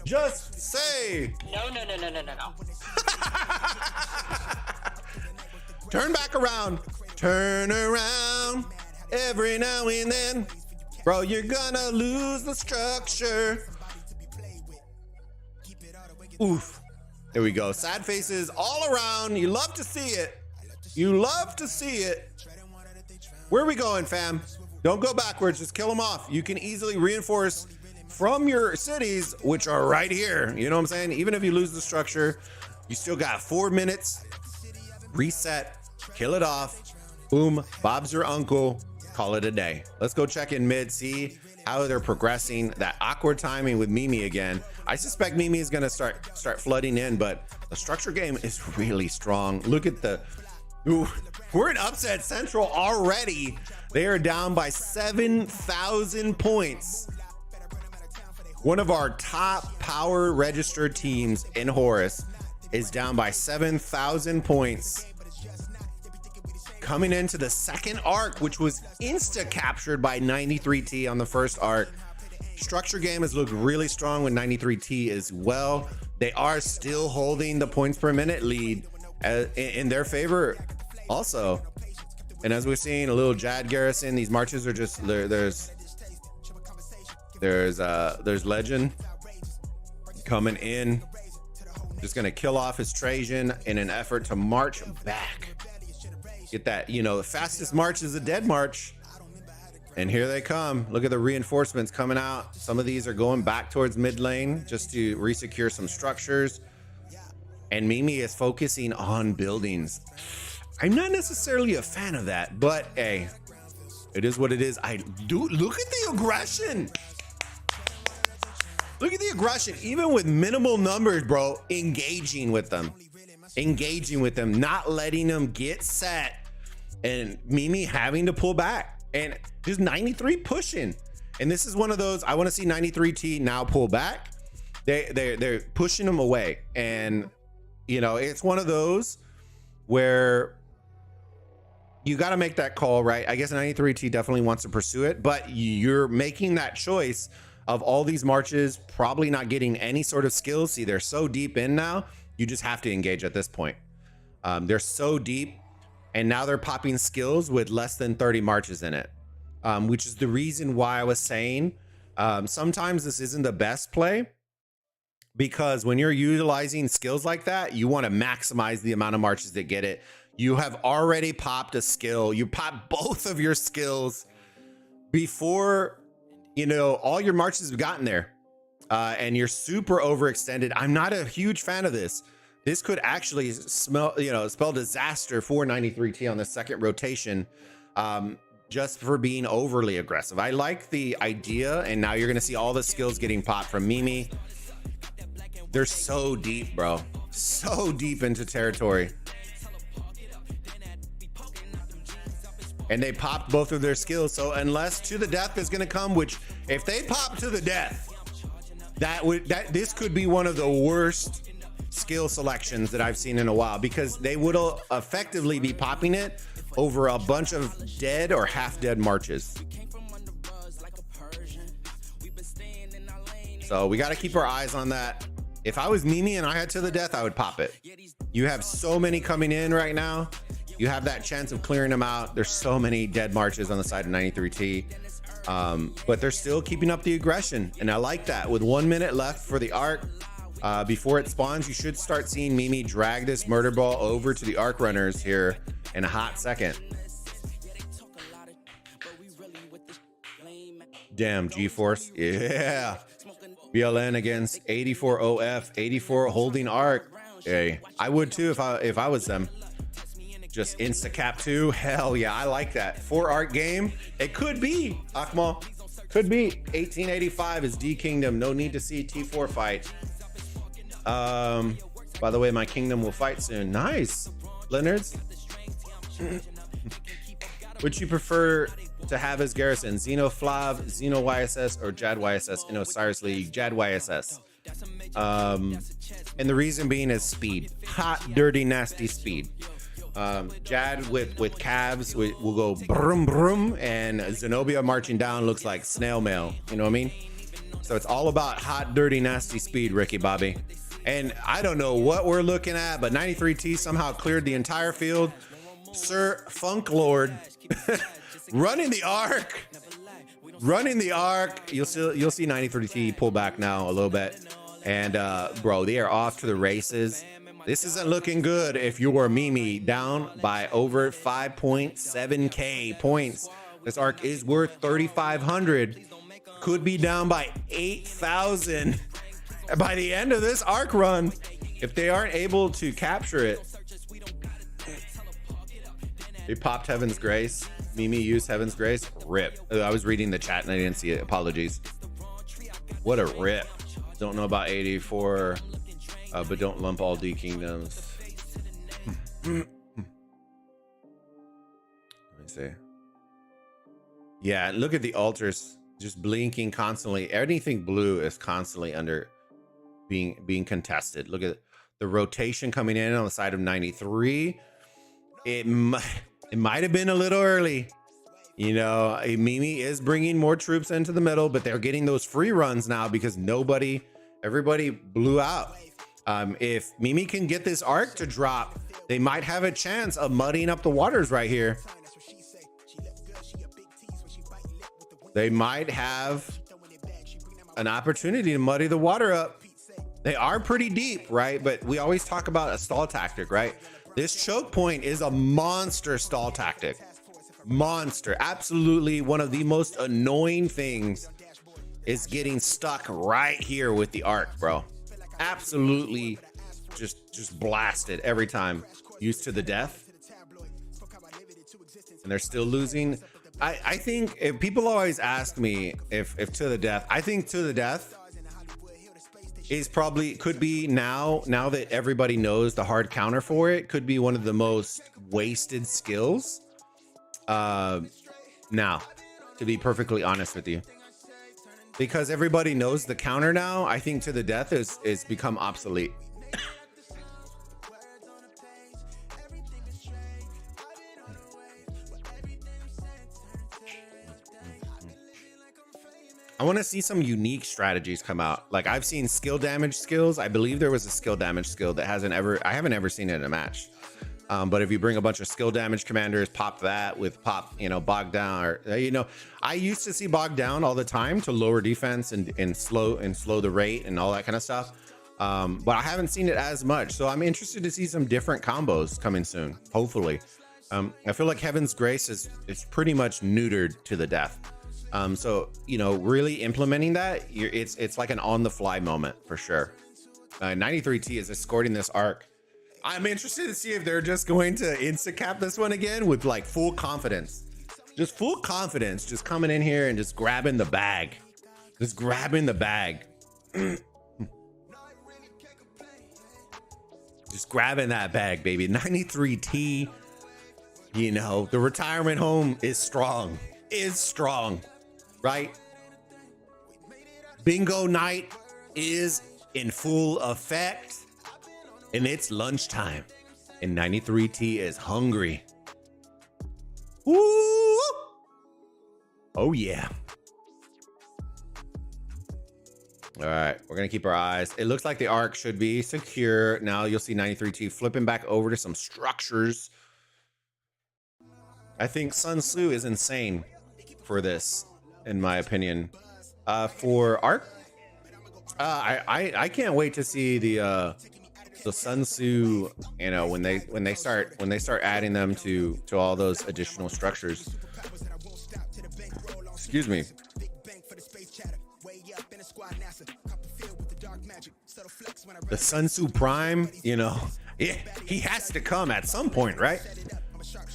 Just say. No. Turn back around. Turn around every now and then. Bro, you're gonna lose the structure. Oof. There we go. Sad faces all around. You love to see it. You love to see it. Where are we going, fam? Don't go backwards. Just kill them off. You can easily reinforce from your cities, which are right here. You know what I'm saying? Even if you lose the structure, you still got 4 minutes. Reset. Kill it off. Boom. Bob's your uncle. Call it a day. Let's go check in mid, see how they're progressing. That awkward timing with Mimi again. I suspect Mimi is gonna start flooding in, but the structure game is really strong. Look at the, ooh, we're in upset central already. They are down by 7,000 points. One of our top power registered teams in Horus is down by 7,000 points. Coming into the second arc, which was insta captured by 93T on the first arc. Structure game has looked really strong with 93T as well. They are still holding the points per minute lead in their favor also. And as we're seeing a little Jad Garrison, these marches are just, there's Legend coming in, just gonna kill off his Trajan in an effort to march back. Get that, you know, the fastest march is a dead march. And here they come. Look at the reinforcements coming out. Some of these are going back towards mid lane just to resecure some structures. And Mimi is focusing on buildings. I'm not necessarily a fan of that, but hey, it is what it is. I do look at the aggression. Look at the aggression, even with minimal numbers, bro, engaging with them, not letting them get set, and Mimi having to pull back, and just 93 pushing. And this is one of those, I want to see 93T now pull back. They're pushing them away. And, you know, it's one of those where you got to make that call, right? I guess 93T definitely wants to pursue it, but you're making that choice of all these marches probably not getting any sort of skills. See, they're so deep in now, you just have to engage at this point. They're so deep, and now they're popping skills with less than 30 marches in it, which is the reason why I was saying sometimes this isn't the best play, because when you're utilizing skills like that, you want to maximize the amount of marches that get it. You have already popped a skill. You pop both of your skills before, you know, all your marches have gotten there, and you're super overextended. I'm not a huge fan of this. This could actually spell disaster for 93T on the second rotation, just for being overly aggressive. I like the idea, and now you're gonna see all the skills getting popped from Mimi. They're so deep, bro. So deep into territory. And they popped both of their skills. So unless to the death is gonna come, which if they pop to the death, this could be one of the worst skill selections that I've seen in a while, because they would effectively be popping it over a bunch of dead or half dead marches. So we got to keep our eyes on that. If I was Mimi and I had to the death, I would pop it. You have so many coming in right now. You have that chance of clearing them out. There's so many dead marches on the side of 93T. But they're still keeping up the aggression. And I like that. With 1 minute left for the arc, before it spawns, you should start seeing Mimi drag this murder ball over to the arc runners here in a hot second. Damn, G-Force. Yeah. BLN against 84 OF, 84 holding arc. Hey, I would too if I was them. Just insta cap 2. Hell yeah, I like that. 4 arc game. It could be Akmal. Could be 1885 is D Kingdom. No need to see T4 fight. By the way, my kingdom will fight soon. Nice, Leonards. Would you prefer to have as garrison Xeno Flav, Xeno YSS, or Jad YSS in Osiris League? Jad YSS. And the reason being is speed. Hot, dirty, nasty speed. Jad with calves will go brum brum, and Zenobia marching down looks like snail mail. You know what I mean? So it's all about hot, dirty, nasty speed, Ricky Bobby. And I don't know what we're looking at, but 93T somehow cleared the entire field. Sir Funk Lord running the arc. Running the arc. You'll see 93T pull back now a little bit. And bro, they are off to the races. This isn't looking good if you were Mimi, down by over 5.7k points. This arc is worth 3,500. Could be down by 8,000 by the end of this arc run if they aren't able to capture it. They popped Heaven's Grace. Mimi used Heaven's Grace. Rip. I was reading the chat and I didn't see it. Apologies. What a rip. Don't know about 84, but don't lump all D Kingdoms. Let me see. Yeah, look at the altars just blinking constantly. Anything blue is constantly under being contested. Look at the rotation coming in on the side of 93. It might have been a little early. You know, Mimi is bringing more troops into the middle, but they're getting those free runs now because everybody blew out. If Mimi can get this arc to drop, they might have a chance of muddying up the waters right here. They might have an opportunity to muddy the water up. They are pretty deep, right? But we always talk about a stall tactic, right? This choke point is a monster stall tactic. Monster. Absolutely one of the most annoying things is getting stuck right here with the arc, bro. Absolutely just blasted every time. Used to the death. And they're still losing. I think if people always ask me if to the death, I think to the death is could be now that everybody knows the hard counter for it, could be one of the most wasted skills. Now, to be perfectly honest with you, because everybody knows the counter now, I think to the death is become obsolete. I want to see some unique strategies come out. Like I've seen skill damage skills. I believe there was a skill damage skill that I haven't ever seen it in a match. But if you bring a bunch of skill damage commanders, pop that with bog down, or I used to see bog down all the time to lower defense and slow the rate and all that kind of stuff. But I haven't seen it as much. So I'm interested to see some different combos coming soon. Hopefully, I feel like Heaven's Grace is pretty much neutered to the death. So really implementing that, it's like an on the fly moment for sure. 93T is escorting this arc. I'm interested to see if they're just going to insta-cap this one again with like full confidence. Just full confidence, just coming in here and just grabbing the bag. Just grabbing the bag. Just grabbing that bag, baby. 93T, the retirement home is strong. Right? Bingo night is in full effect. And it's lunchtime, and 93T is hungry. Woo! Oh yeah. All right, we're gonna keep our eyes. It looks like the arc should be secure. Now you'll see 93T flipping back over to some structures. I think Sun Tzu is insane for this, in my opinion. For arc, I can't wait to see the Sun Tzu. You know, when they start adding them to all those additional structures. Excuse me. The Sun Tzu Prime, you know, he has to come at some point, right?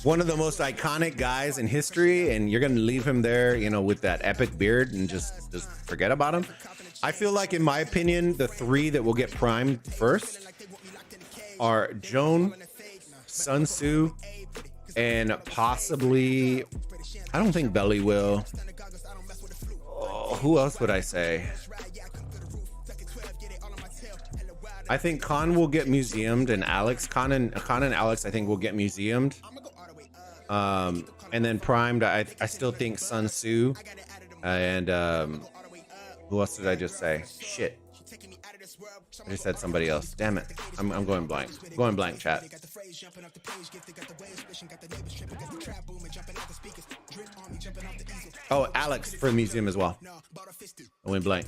One of the most iconic guys in history, and you're gonna leave him there, you know, with that epic beard and just forget about him. I feel like, in my opinion, the three that will get primed first are Joan, Sun Tzu, and possibly, I don't think Belly will. Oh, who else would I say? I think Khan will get museumed, and Alex, Khan and Alex, I think will get museumed. And then primed, I still think Sun Tzu, and who else did I just say? Shit, I just said somebody else. Damn it, I'm going blank. Going blank, chat. Oh, Alex for the museum as well. I went blank.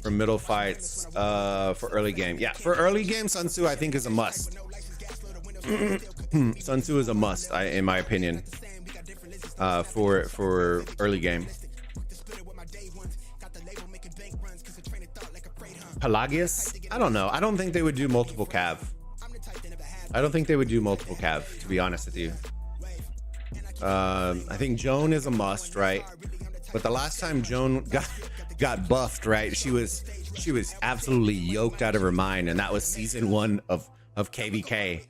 For middle fights, for early game. Yeah, for early game, Sun Tzu I think is a must. Sun Tzu is a must, in my opinion, for early game. Pelagius? I don't know. I don't think they would do multiple cav. I don't think they would do multiple cav, to be honest with you. I think Joan is a must, right? But the last time Joan got buffed, right, she was absolutely yoked out of her mind, and that was season 1 of KVK.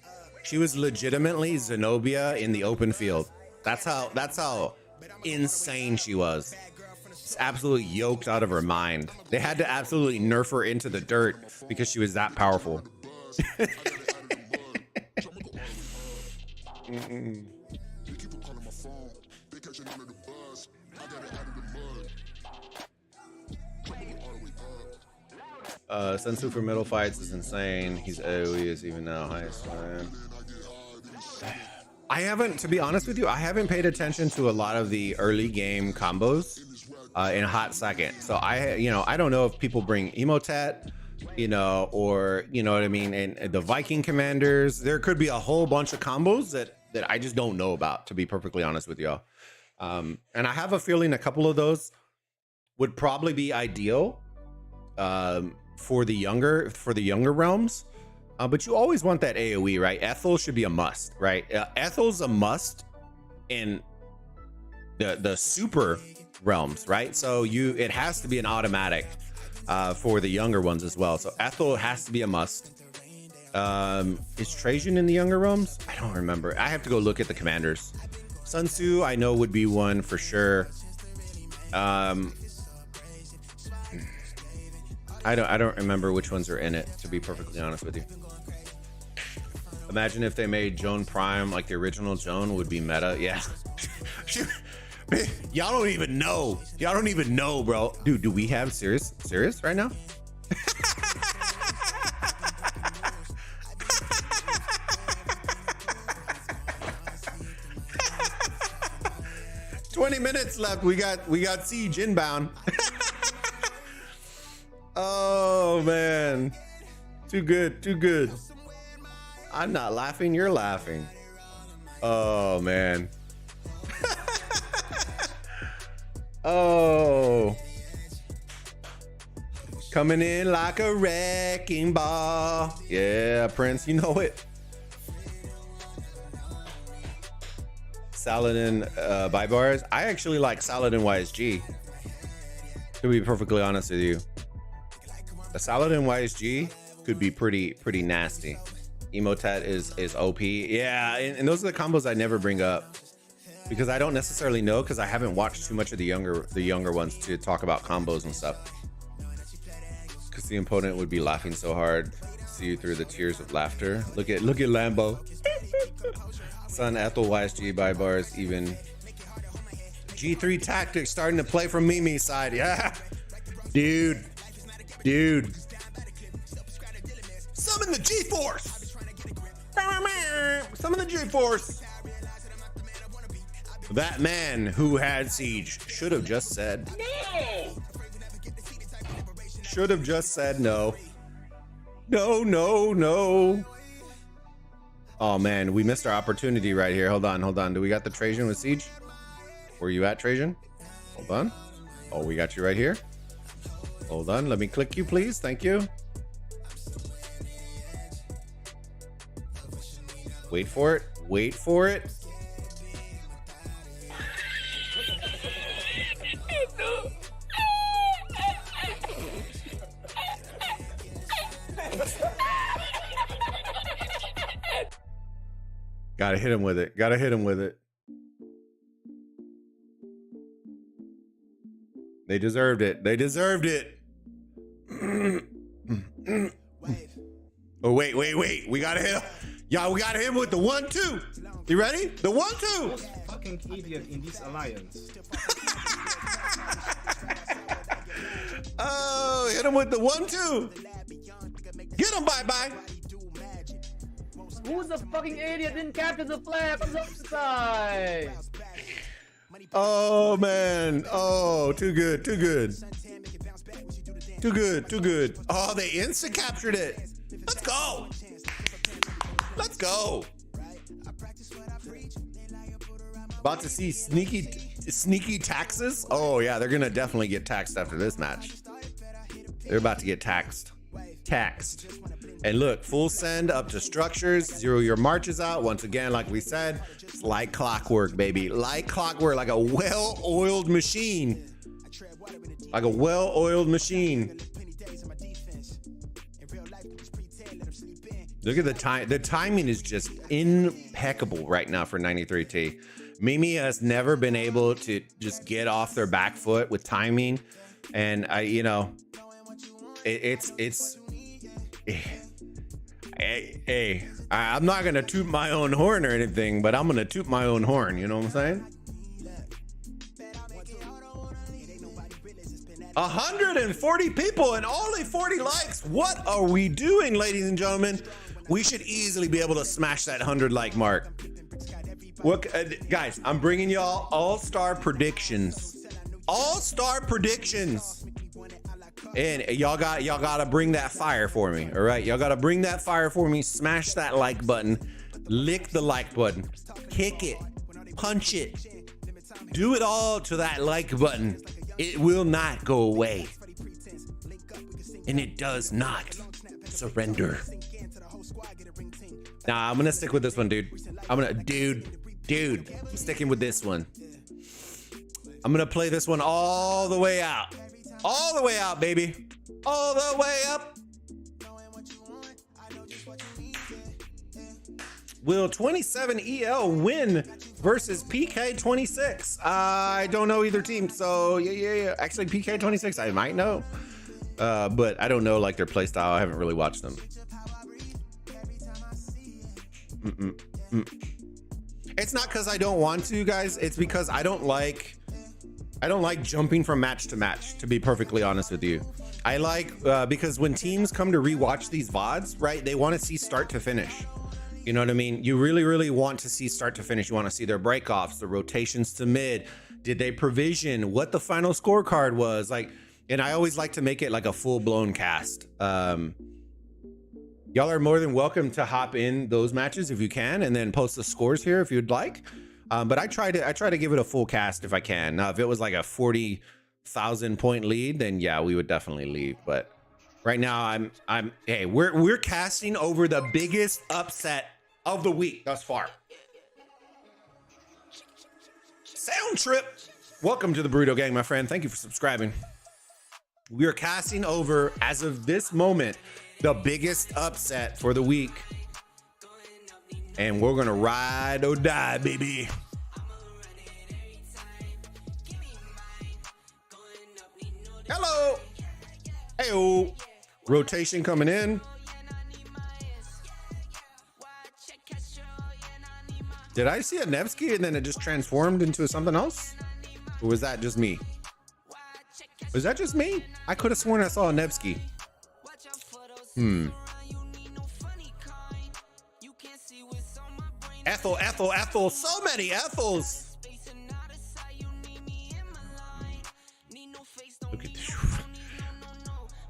She was legitimately Zenobia in the open field. That's how insane she was. She's absolutely yoked out of her mind. They had to absolutely nerf her into the dirt because she was that powerful. Sun Tzu for middle fights is insane. He's AoE is even now highest. I haven't, to be honest with you, I haven't paid attention to a lot of the early game combos in a hot second. So I don't know if people bring Emotet, you know, or you know what I mean, and the Viking commanders. There could be a whole bunch of combos that I just don't know about, to be perfectly honest with y'all. And I have a feeling a couple of those would probably be ideal for the younger realms. But you always want that AoE, right? Ethel should be a must, right? Ethel's a must in the super realms, right? So it has to be an automatic for the younger ones as well. So Ethel has to be a must. Is Trajan in the younger realms? I don't remember. I have to go look at the commanders. Sun Tzu, I know, would be one for sure. I don't remember which ones are in it, to be perfectly honest with you. Imagine if they made Joan Prime like the original Joan would be meta. Yeah. Y'all don't even know. Y'all don't even know, bro. Dude, do we have serious right now? "20 minutes left. We got Siege inbound." Oh man, too good. I'm not laughing, you're laughing. Oh man. Oh, coming in like a wrecking ball. Yeah, Prince, you know it. Saladin buy bars. I actually like Saladin YSG, to be perfectly honest with you. A Saladin YSG could be pretty nasty. Emotet is OP. Yeah, and those are the combos I never bring up because I don't necessarily know, because I haven't watched too much of the younger ones to talk about combos and stuff. Because the opponent would be laughing so hard, see you through the tears of laughter. Look at Lambo. Son Ethel YSG buy bars even. G3 tactics starting to play from Mimi's side. Yeah, dude. dude. Summon the G-Force. Summon the G-Force. That man who had Siege should have just said no. Should have just said no. No, no, no. Oh man, we missed our opportunity right here. Hold on, hold on. Do we got the Trajan with Siege? Where you at, Trajan? Hold on. Oh, we got you right here. Hold on, let me click you, please. Thank you. Wait for it. Wait for it. Gotta hit him with it. Gotta hit him with it. They deserved it. They deserved it. Oh, wait, wait, wait. We gotta hit him. Y'all, we gotta hit him with the 1-2. You ready? The 1-2. Most fucking idiot in this alliance. Oh, hit him with the 1-2. Get him, bye-bye. Who's the fucking idiot? Didn't capture the flag from the side. Oh man. Oh, too good, too good. Too good, too good. Oh, they instant captured it. Let's go. Let's go. About to see sneaky taxes. Oh yeah, they're gonna definitely get taxed after this match. They're about to get taxed. And look, full send up to structures, zero your marches out. Once again, like we said, it's like clockwork, baby. Like clockwork, like a well-oiled machine. Like a well-oiled machine. Look at the time. The timing is just impeccable right now for 93T. Mimi has never been able to just get off their back foot with timing. And you know, Hey, I'm not gonna toot my own horn or anything, but I'm gonna toot my own horn. You know what I'm saying? 140 people and only 40 likes. What are we doing, ladies and gentlemen? We should easily be able to smash that 100 like mark. What, guys? I'm bringing y'all all-star predictions. All-star predictions. And y'all gotta bring that fire for me. All right, y'all gotta bring that fire for me. Smash that like button, lick the like button, kick it, punch it, do it all to that like button. It will not go away, and it does not surrender. Nah, I'm gonna stick with this one, dude. Dude, I'm sticking with this one. I'm gonna play this one all the way out. All the way out, baby. All the way up. Will 27EL win versus PK26? I don't know either team. So yeah. Actually, PK26, I might know. But I don't know like their play style. I haven't really watched them. It's not because I don't want to, guys. It's because I don't like jumping from match to match, to be perfectly honest with you. I like, because when teams come to rewatch these VODs, right, they want to see start to finish. You know what I mean? You really want to see start to finish. You want to see their breakoffs, the rotations to mid. Did they provision? What the final scorecard was like? And I always like to make it like a full-blown cast. Y'all are more than welcome to hop in those matches if you can, and then post the scores here if you'd like. But I try to give it a full cast if I can. Now, if it was like a 40,000 point lead, then yeah, we would definitely leave. But right now, hey, we're casting over the biggest upset of the week thus far. Sound Trip, welcome to the Burrito Gang, my friend. Thank you for subscribing. We are casting over, as of this moment, the biggest upset for the week. And we're gonna ride or die, baby. Hello. Hey-o. Rotation coming in. Did I see a Nevsky and then it just transformed into something else? Or was that just me? Was that just me? I could have sworn I saw a Nevsky. Ethel, so many Ethels. Look at this.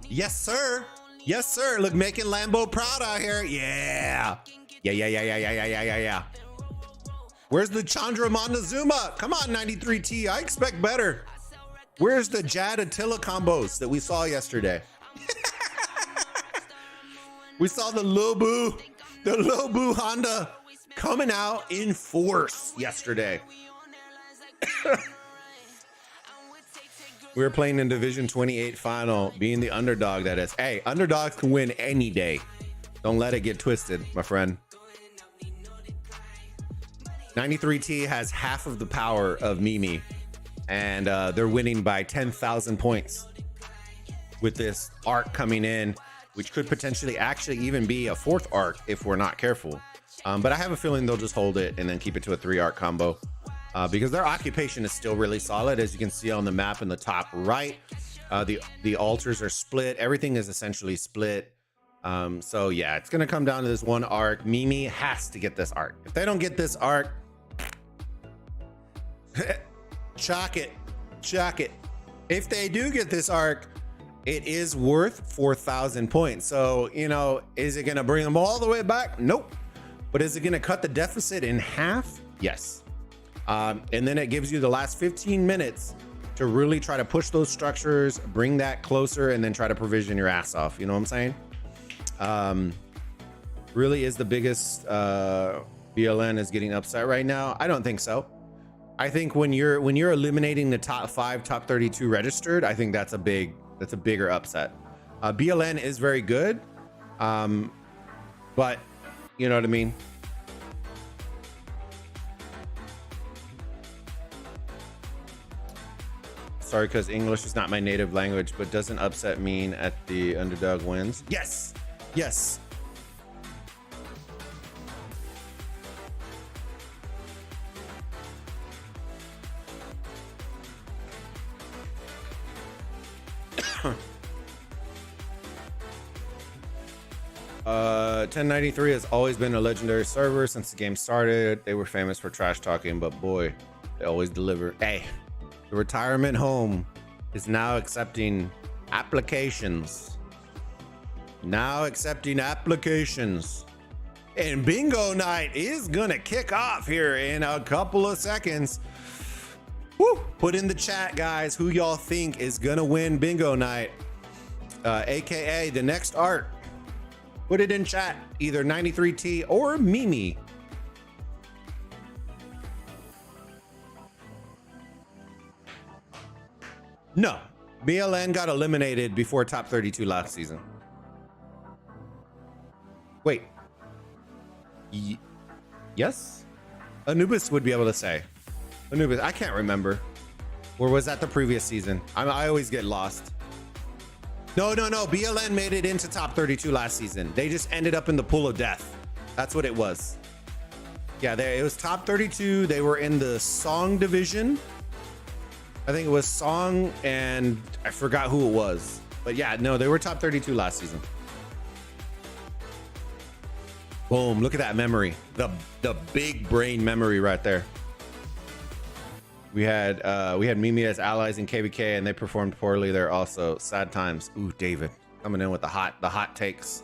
Yes, sir. Yes, sir. Look, making Lambo proud out here. Yeah. Yeah. Where's the Chandra Montezuma? Come on, 93T. I expect better. Where's the Jad Attila combos that we saw yesterday? We saw the Lobu Honda coming out in force yesterday. We were playing in Division 28 final, being the underdog, that is. Hey, underdogs can win any day. Don't let it get twisted, my friend. 93T has half of the power of Mimi, and they're winning by 10,000 points with this arc coming in, which could potentially actually even be a 4th arc if we're not careful. But I have a feeling they'll just hold it and then keep it to a 3-arc combo because their occupation is still really solid. As you can see on the map in the top right, the altars are split. Everything is essentially split. So yeah, it's going to come down to this one arc. Mimi has to get this arc. If they don't get this arc, chalk it. If they do get this arc, it is worth 4,000 points. So, you know, is it going to bring them all the way back? Nope. But is it going to cut the deficit in half? Yes. And then it gives you the last 15 minutes to really try to push those structures, bring that closer, and then try to provision your ass off. You know what I'm saying? Really is the biggest BLN is getting upset right now? I don't think so. I think when you're eliminating the top 5, top 32 registered, I think that's a bigger upset. BLN is very good, but you know what I mean. Sorry, because English is not my native language, but doesn't upset mean at the underdog wins? Yes. Yes. Uh, 1093 has always been a legendary server since the game started. They were famous for trash talking, but boy, they always deliver. Hey, the retirement home is now accepting applications. And bingo night is gonna kick off here in a couple of seconds. Woo! Put in the chat, guys, who y'all think is gonna win bingo night, aka the next art. Put it in chat, either 93T or Mimi. No, BLN got eliminated before top 32 last season. Wait. Yes? Anubis would be able to say. Anubis, I can't remember. Or was that the previous season? I always get lost. No. BLN made it into top 32 last season. They just ended up in the pool of death. That's what it was. Yeah, it was top 32. They were in the Song division. I think it was Song, and I forgot who it was. But yeah, no, they were top 32 last season. Boom, look at that memory. The big brain memory right there. We had Mimi as allies in KBK, and they performed poorly there also. Sad times. Ooh, David coming in with the hot takes.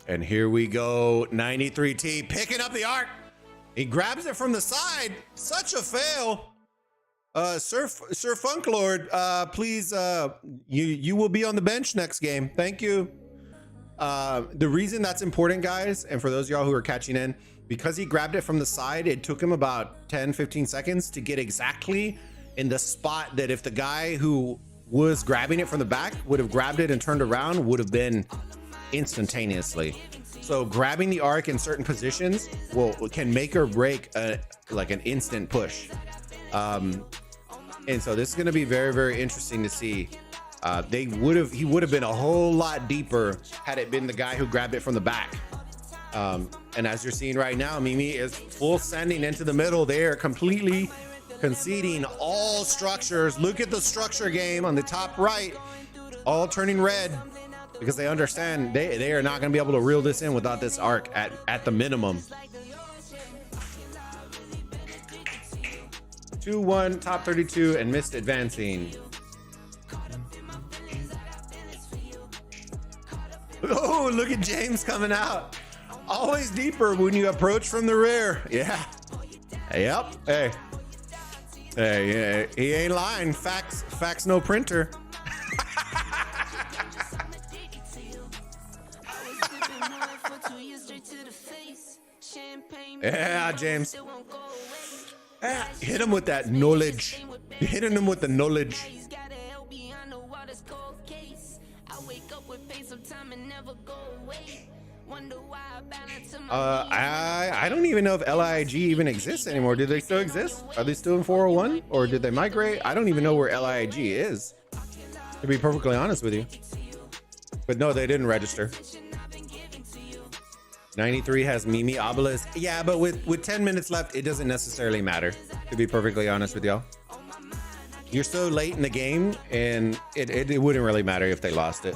And here we go. 93T picking up the arc. He grabs it from the side. Such a fail. Sir Funklord, please, you will be on the bench next game. Thank you. The reason that's important, guys, and for those of y'all who are catching in, because he grabbed it from the side, it took him about 10-15 seconds to get exactly in the spot that if the guy who was grabbing it from the back would have grabbed it and turned around, would have been instantaneously. So grabbing the arc in certain positions can make or break like an instant push. And so this is going to be very, very interesting to see. He would have been a whole lot deeper had it been the guy who grabbed it from the back. And as you're seeing right now, Mimi is full sending into the middle. They are completely conceding all structures. Look at the structure game on the top right, all turning red. because they understand they are not going to be able to reel this in without this arc at the minimum. 2-1, top 32, and missed advancing. Oh, look at James coming out. Always deeper when you approach from the rear. Yeah. Yep. Hey. Hey, he ain't lying. Facts, no printer. Yeah, James. Yeah, hit him with that knowledge. You're hitting him with the knowledge. I don't even know if LIG even exists anymore. Do they still exist? Are they still in 401 or did they migrate? I don't even know where LIG is, to be perfectly honest with you. But no, they didn't register. 93 has Mimi Obelisk. Yeah, but with 10 minutes left, it doesn't necessarily matter, to be perfectly honest with y'all. You're so late in the game, and it wouldn't really matter if they lost it.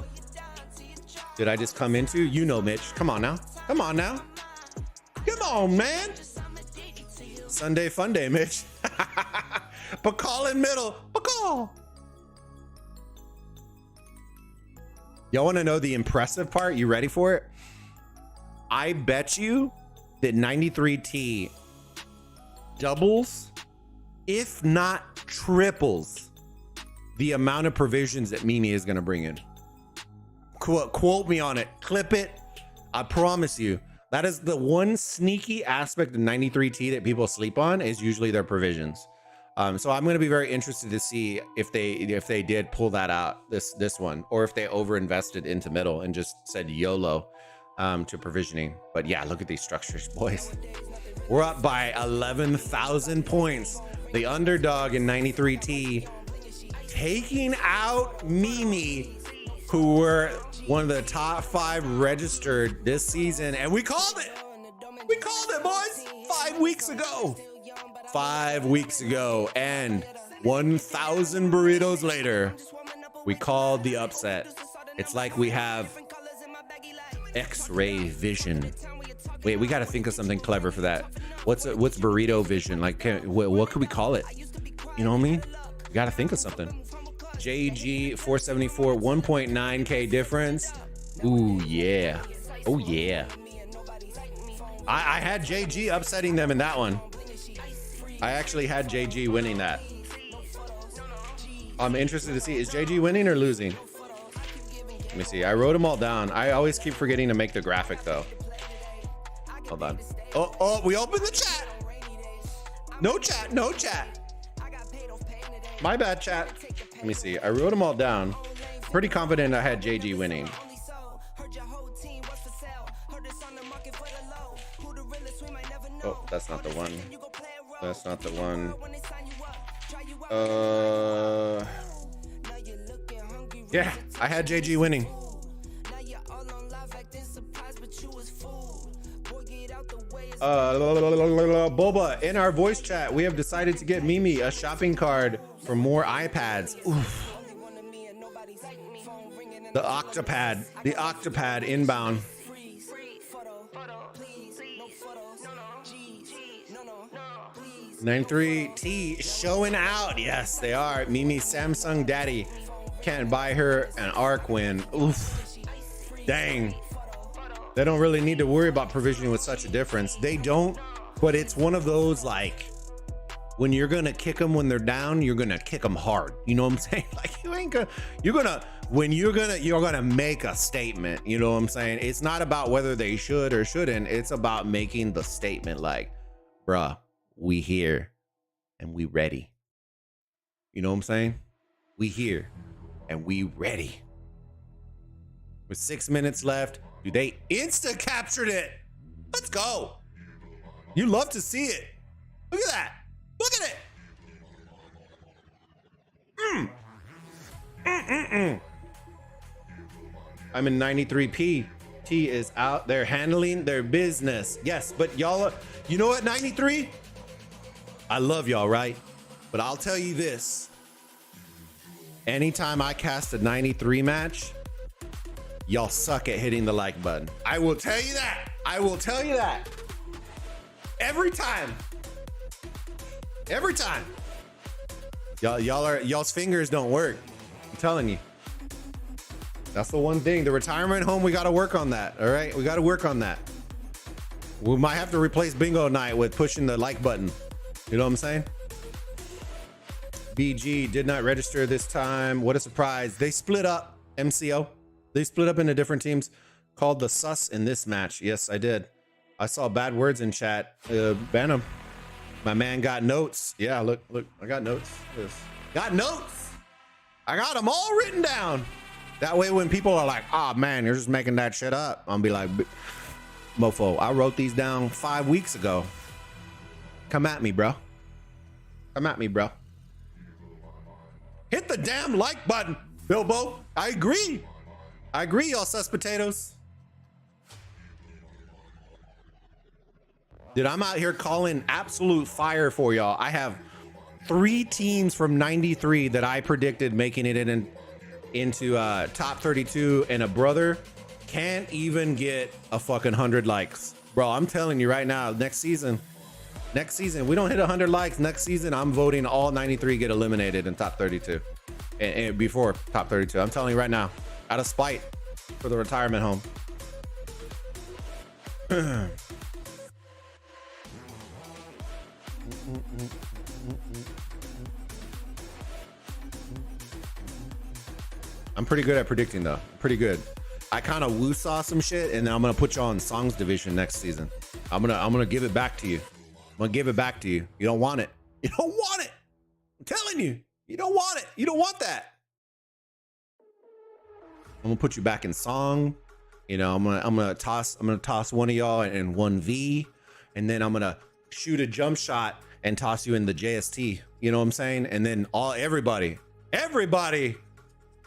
Did I just come into? You know, Mitch. Come on now. Come on now. Come on, man. Sunday fun day, Mitch. Bacall in middle. Bacall. Y'all want to know the impressive part? You ready for it? I bet you that 93T doubles, if not triples, the amount of provisions that Mimi is going to bring in. Quote me on it. Clip it. I promise you. That is the one sneaky aspect of 93T that people sleep on, is usually their provisions. So I'm going to be very interested to see if they did pull that out this one, or if they over invested into middle and just said YOLO to provisioning. But yeah, look at these structures, boys. We're up by 11,000 points. The underdog in 93T taking out Mimi, who were one of the top 5 registered this season, and we called it. We called it, boys. 5 weeks ago. 5 weeks ago, and 1,000 burritos later, we called the upset. It's like we have X-ray vision. Wait, we got to think of something clever for that. What's burrito vision? Like, what could we call it? You know what I mean? We got to think of something. JG 474, 1.9K difference. Ooh, yeah. Oh, yeah. I had JG upsetting them in that one. I actually had JG winning that. I'm interested to see, is JG winning or losing? Let me see. I wrote them all down. I always keep forgetting to make the graphic though. Hold on. Oh, we opened the chat. No chat, no chat. My bad, chat. Let me see. I wrote them all down. Pretty confident I had JG winning. Oh, that's not the one. That's not the one. Yeah, I had JG winning. Bulba, in our voice chat, we have decided to get Mimi a shopping card for more iPads. Oof. The Octopad inbound. 93T showing out. Yes, they are. Mimi Samsung daddy can't buy her an arc win. Oof. Dang. They don't really need to worry about provisioning with such a difference. They don't, but it's one of those, like, when you're gonna kick them when they're down, you're gonna kick them hard. You know what I'm saying? Like, you're gonna make a statement. You know what I'm saying? It's not about whether they should or shouldn't. It's about making the statement, like, bruh, we here and we ready. You know what I'm saying? We here and we ready. With 6 minutes left, dude, they insta captured it. Let's go. You love to see it. Look at that. Look at it. I'm in 93P. T is out there handling their business. Yes, but y'all, you know what, 93? I love y'all, right? But I'll tell you this. Anytime I cast a 93 match, y'all suck at hitting the like button. I will tell you that. I will tell you that. Every time. Every time. Y'all's fingers don't work. I'm telling you. That's the one thing. The retirement home, we got to work on that. All right, we got to work on that. We might have to replace bingo night with pushing the like button. You know what I'm saying? BG did not register this time. What a surprise. They split up, MCO. They split up into different teams. Called the sus in this match. Yes, I did. I saw bad words in chat. Ban him. My man got notes. Yeah, look, I got notes. Yes. Got notes. I got them all written down. That way when people are like, oh man, you're just making that shit up, I'll be like, mofo, I wrote these down 5 weeks ago. Come at me, bro. Come at me, bro. Hit the damn like button, Bilbo. I agree. I agree, y'all sus potatoes. Dude, I'm out here calling absolute fire for y'all. I have 3 teams from 93 that I predicted making it into top 32, and a brother can't even get a fucking 100 likes. Bro, I'm telling you right now, next season, we don't hit 100 likes. Next season, I'm voting all 93 get eliminated in top 32 and before top 32. I'm telling you right now, out of spite for the retirement home. I'm pretty good at predicting though. Pretty good. I kind of woo-saw some shit, and then I'm gonna put you on songs division next season. I'm gonna give it back to you. I'm gonna give it back to you. You don't want it. You don't want it. I'm telling you. You don't want it. You don't want that. I'm gonna put you back in song. You know, I'm gonna toss one of y'all in 1v, and then I'm gonna shoot a jump shot and toss you in the JST. You know what I'm saying? And then everybody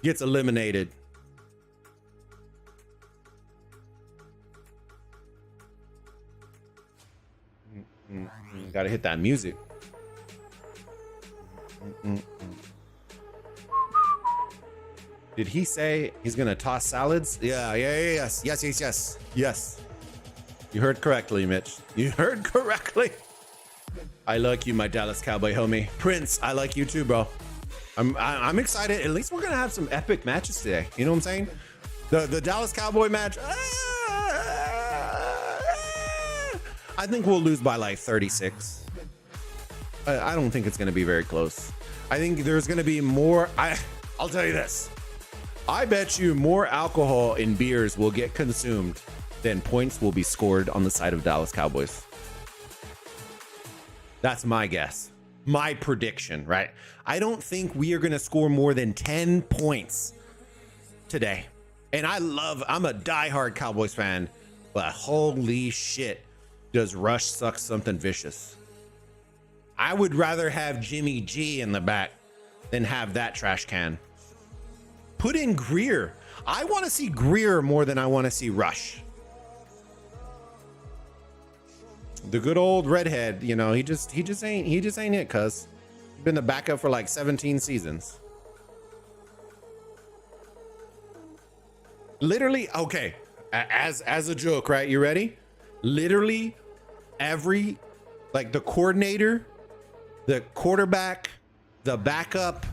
gets eliminated. Gotta hit that music. Did he say he's gonna toss salads? Yes. You heard correctly, Mitch. You heard correctly. I like you, my Dallas Cowboy homie. Prince, I like you too, bro. I'm excited. At least we're gonna have some epic matches today. You know what I'm saying? The Dallas Cowboy match. I think we'll lose by like 36. I don't think it's gonna be very close. I think there's gonna be more. I'll tell you this. I bet you more alcohol and beers will get consumed than points will be scored on the side of Dallas Cowboys. That's my guess. My prediction, right? I don't think we are going to score more than 10 points today. And I'm a diehard Cowboys fan, but holy shit, does Rush suck something vicious. I would rather have Jimmy G in the back than have that trash can. Put in Greer. I want to see Greer more than I want to see Rush. The good old redhead, you know, he just ain't it, cuz. Been the backup for like 17 seasons. Literally, okay, as a joke, right? You ready? Literally every, like, the coordinator, the quarterback, the backup,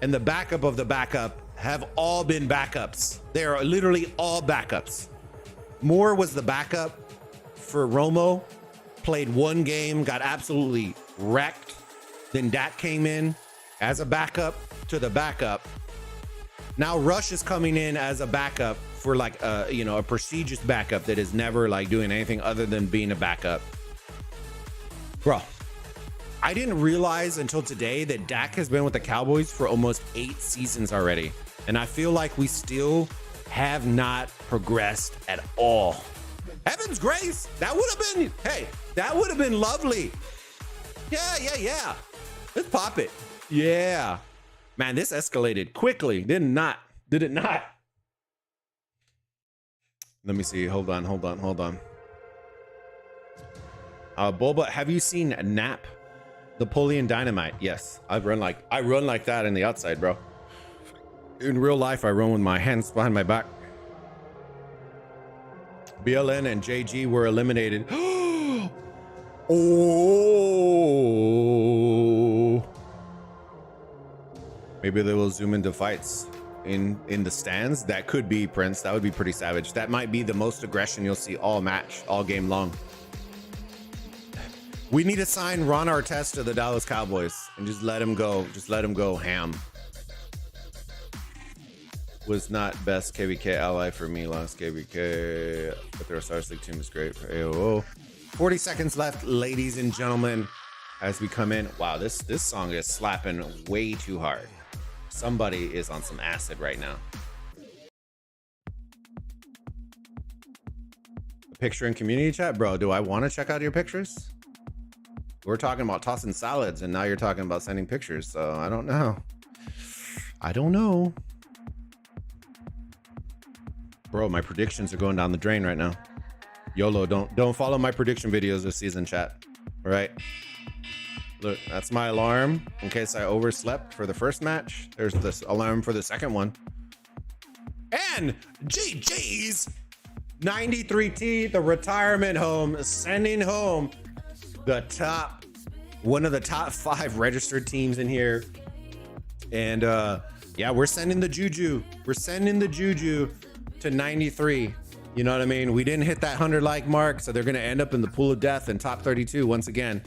and the backup of the backup have all been backups. They are literally all backups. Moore was the backup for Romo, played one game, got absolutely wrecked. Then Dak came in as a backup to the backup. Now Rush is coming in as a backup for like a prestigious backup that is never like doing anything other than being a backup. Bro, I didn't realize until today that Dak has been with the Cowboys for almost 8 seasons already. And I feel like we still have not progressed at all. Heaven's grace, that would have been lovely. Yeah. Let's pop it. Yeah. Man, this escalated quickly. Did it not? Let me see. Hold on. Bulba, have you seen Nap? Napoleon Dynamite? Yes. I run like that in the outside, bro. In real life, I run with my hands behind my back. BLN and JG were eliminated. Oh. Maybe they will zoom into fights in the stands. That could be, Prince. That would be pretty savage. That might be the most aggression you'll see all match, all game long. We need to sign Ron Artest to the Dallas Cowboys and just let him go. Just let him go ham. Was not best KVK ally for me. Lost KVK, but their Osiris League team is great for AOO. 40 seconds left, ladies and gentlemen, as we come in. Wow, this song is slapping way too hard. Somebody is on some acid right now. A picture in community chat? Bro, do I want to check out your pictures? We're talking about tossing salads, and now you're talking about sending pictures, so I don't know. I don't know. Bro, my predictions are going down the drain right now. YOLO, don't follow my prediction videos this season, chat. All right. Look, that's my alarm in case I overslept for the first match. There's this alarm for the second one. And GG's 93T, the retirement home, sending home one of the top 5 registered teams in here. And yeah, we're sending the juju. We're sending the juju to 93. You know what I mean? We didn't hit that 100 like mark, so they're going to end up in the pool of death in top 32 once again.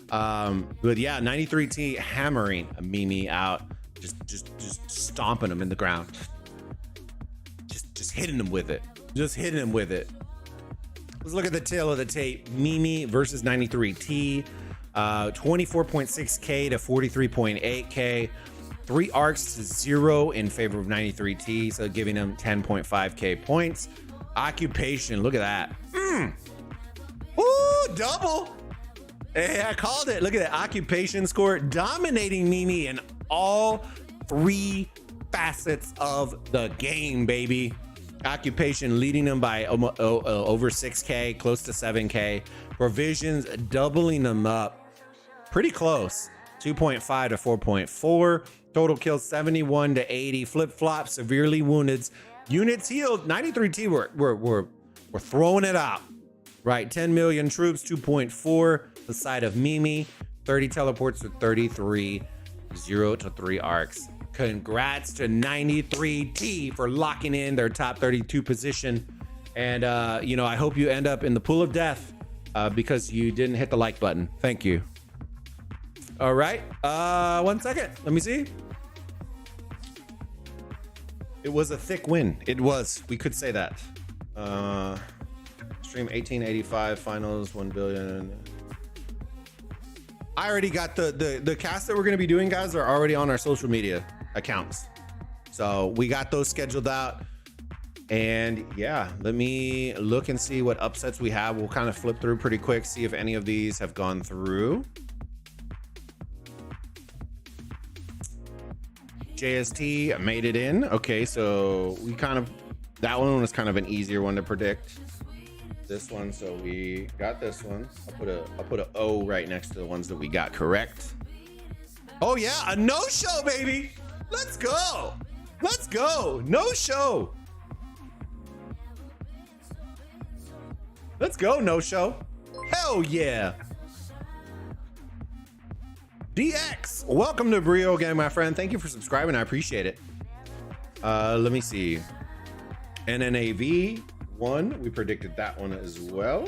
But yeah, 93T hammering Mimi out, just stomping him in the ground, just hitting him with it, Let's look at the tail of the tape. Mimi versus 93T, 24.6k to 43.8k. 3 arcs to 0 in favor of 93T, so giving him 10.5k points. Occupation, look at that. Ooh, double. Hey, I called it. Look at that occupation score, dominating Mimi in all 3 facets of the game, baby. Occupation leading them by over 6k, close to 7k. Provisions doubling them up, pretty close, 2.5 to 4.4. Total kills 71 to 80. Flip flop, severely wounded. Units healed. 93T were throwing it out. Right, 10 million troops, 2.4. The side of Mimi, 30 teleports to 33, 0 to 3 arcs. Congrats to 93T for locking in their top 32 position. And you know, I hope you end up in the pool of death because you didn't hit the like button. Thank you. All right, 1 second. Let me see. It was a thick win. It was. We could say that. Stream 1885 finals 1 billion. I already got the cast that we're gonna be doing, guys, are already on our social media accounts. So we got those scheduled out. And yeah, let me look and see what upsets we have. We'll kind of flip through pretty quick, see if any of these have gone through. JST made it in. Okay, so we that one was kind of an easier one to predict. This one, so we got this one. I'll put a O right next to the ones that we got correct. Oh yeah, a no-show, baby. Let's go. Let's go. No-show. Let's go, no-show. Hell yeah. DX, welcome to Burrito again, my friend. Thank you for subscribing. I appreciate it. Let me see. NNAV 1. We predicted that one as well.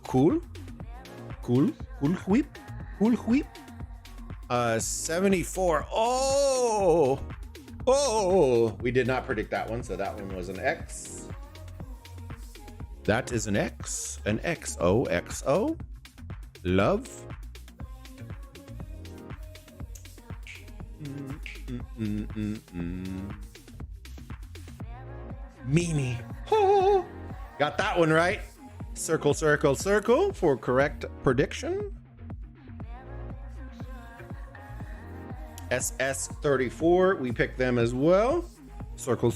Cool. Whip. 74. Oh, we did not predict that one, so that one was an X. That is an X. An XOXO. Love. Mimi. Oh, got that one right. Circle for correct prediction. SS34, we picked them as well. Circle.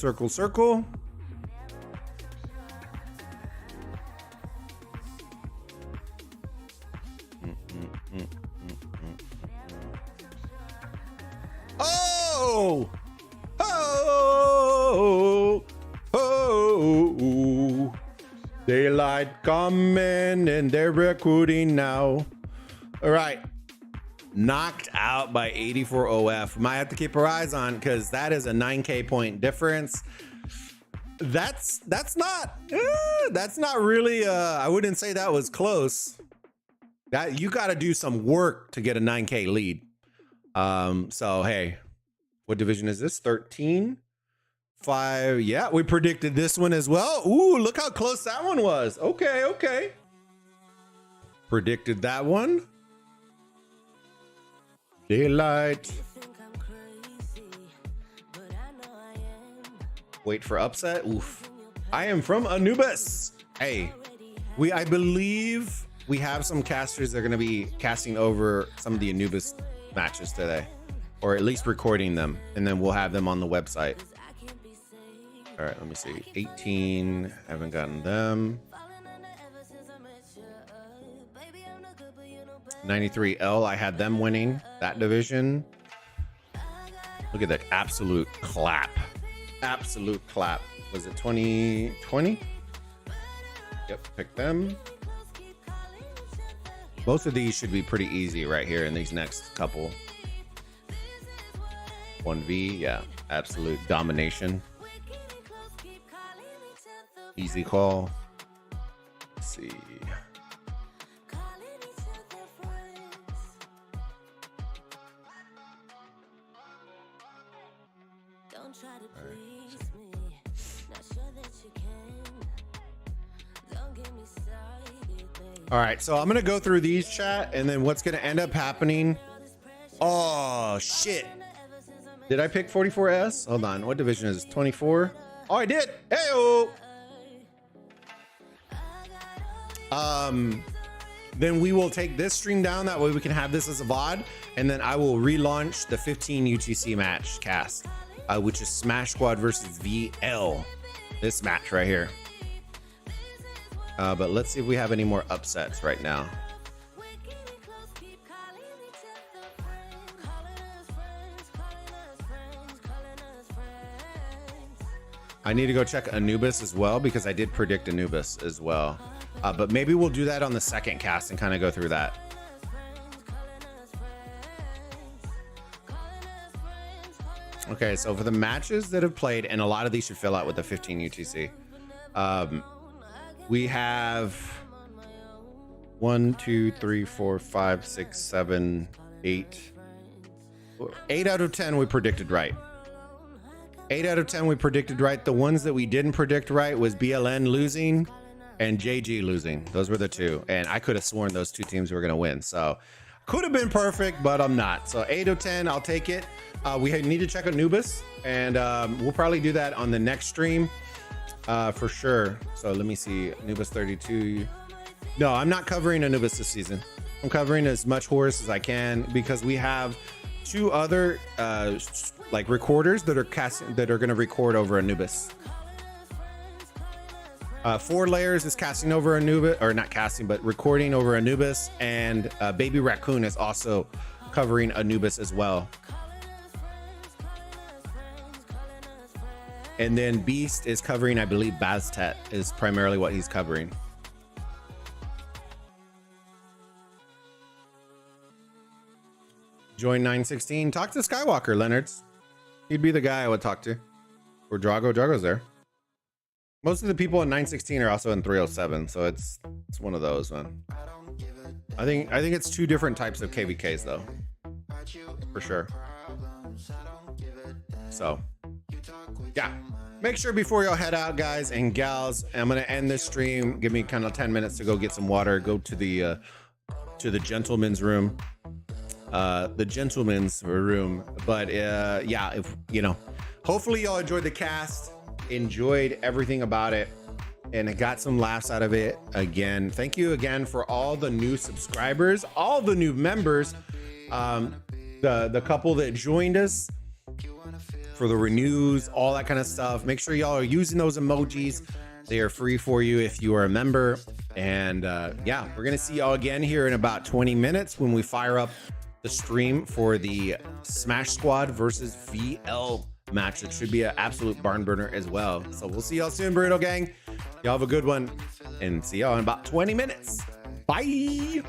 Daylight coming and they're recruiting now. All right. Knocked out by 84 OF. Might have to keep our eyes on because that is a 9K point difference. That's not really I wouldn't say that was close. That you got to do some work to get a 9K lead. So hey, what division is this? 13? 5. Yeah, we predicted this one as well. Ooh, look how close that one was. Okay. Predicted that one. Daylight. Wait for upset. Oof. I am from Anubis. Hey, I believe we have some casters that are going to be casting over some of the Anubis matches today, or at least recording them, and then we'll have them on the website. All right, let me see. 18, haven't gotten them. 93L, I had them winning that division. Look at that absolute clap. Absolute clap. Was it 2020? Yep, pick them. Both of these should be pretty easy right here in these next couple. 1v, yeah, absolute domination. Easy call. Let's see. All right, so I'm gonna go through these, chat, and then what's gonna end up happening. Oh shit! Did I pick 44S? Hold on, what division is this? 24? Oh, I did. Heyo. Then we will take this stream down. That way we can have this as a VOD, and then I will relaunch the 15 UTC match cast, which is Smash Squad versus VL. This match right here. But let's see if we have any more upsets right now. I need to go check Anubis as well because I did predict Anubis as well. But maybe we'll do that on the second cast and kind of go through that. Okay, so for the matches that have played, and a lot of these should fill out with the 15 UTC. We have 1, 2, 3, 4, 5, 6, 7, 8. 8 out of 10 we predicted right. 8 out of 10 we predicted right. The ones that we didn't predict right was BLN losing and JG losing. Those were the two. And I could have sworn those two teams were going to win. So could have been perfect, but I'm not. So 8 out of 10, I'll take it. We need to check Anubis, and we'll probably do that on the next stream. For sure. So let me see. Anubis 32. No, I'm not covering Anubis this season. I'm covering as much Horus as I can because we have two other like recorders that are going to record over Anubis. 4 Layers is casting over Anubis, or not casting, but recording over Anubis, and Baby Raccoon is also covering Anubis as well. And then Beast is covering, I believe, Baztet is primarily what he's covering. Join 916. Talk to Skywalker, Leonards. He'd be the guy I would talk to. Or Drago. Drago's there. Most of the people in 916 are also in 307, so it's one of those, man. I think it's 2 different types of KVKs though, for sure. So yeah, make sure before y'all head out, guys and gals, I'm gonna end this stream. Give me kind of 10 minutes to go get some water, go to the gentleman's room. The gentleman's room. But yeah, if you know, hopefully y'all enjoyed the cast, enjoyed everything about it, and got some laughs out of it. Again, thank you again for all the new subscribers, all the new members, the couple that joined us for the renews, all that kind of stuff. Make sure y'all are using those emojis. They are free for you if you are a member. And yeah, we're gonna see y'all again here in about 20 minutes when we fire up the stream for the Smash Squad versus VL match. It should be an absolute barn burner as well. So we'll see y'all soon, Burrito Gang. Y'all have a good one. and see y'all in about 20 minutes. Bye.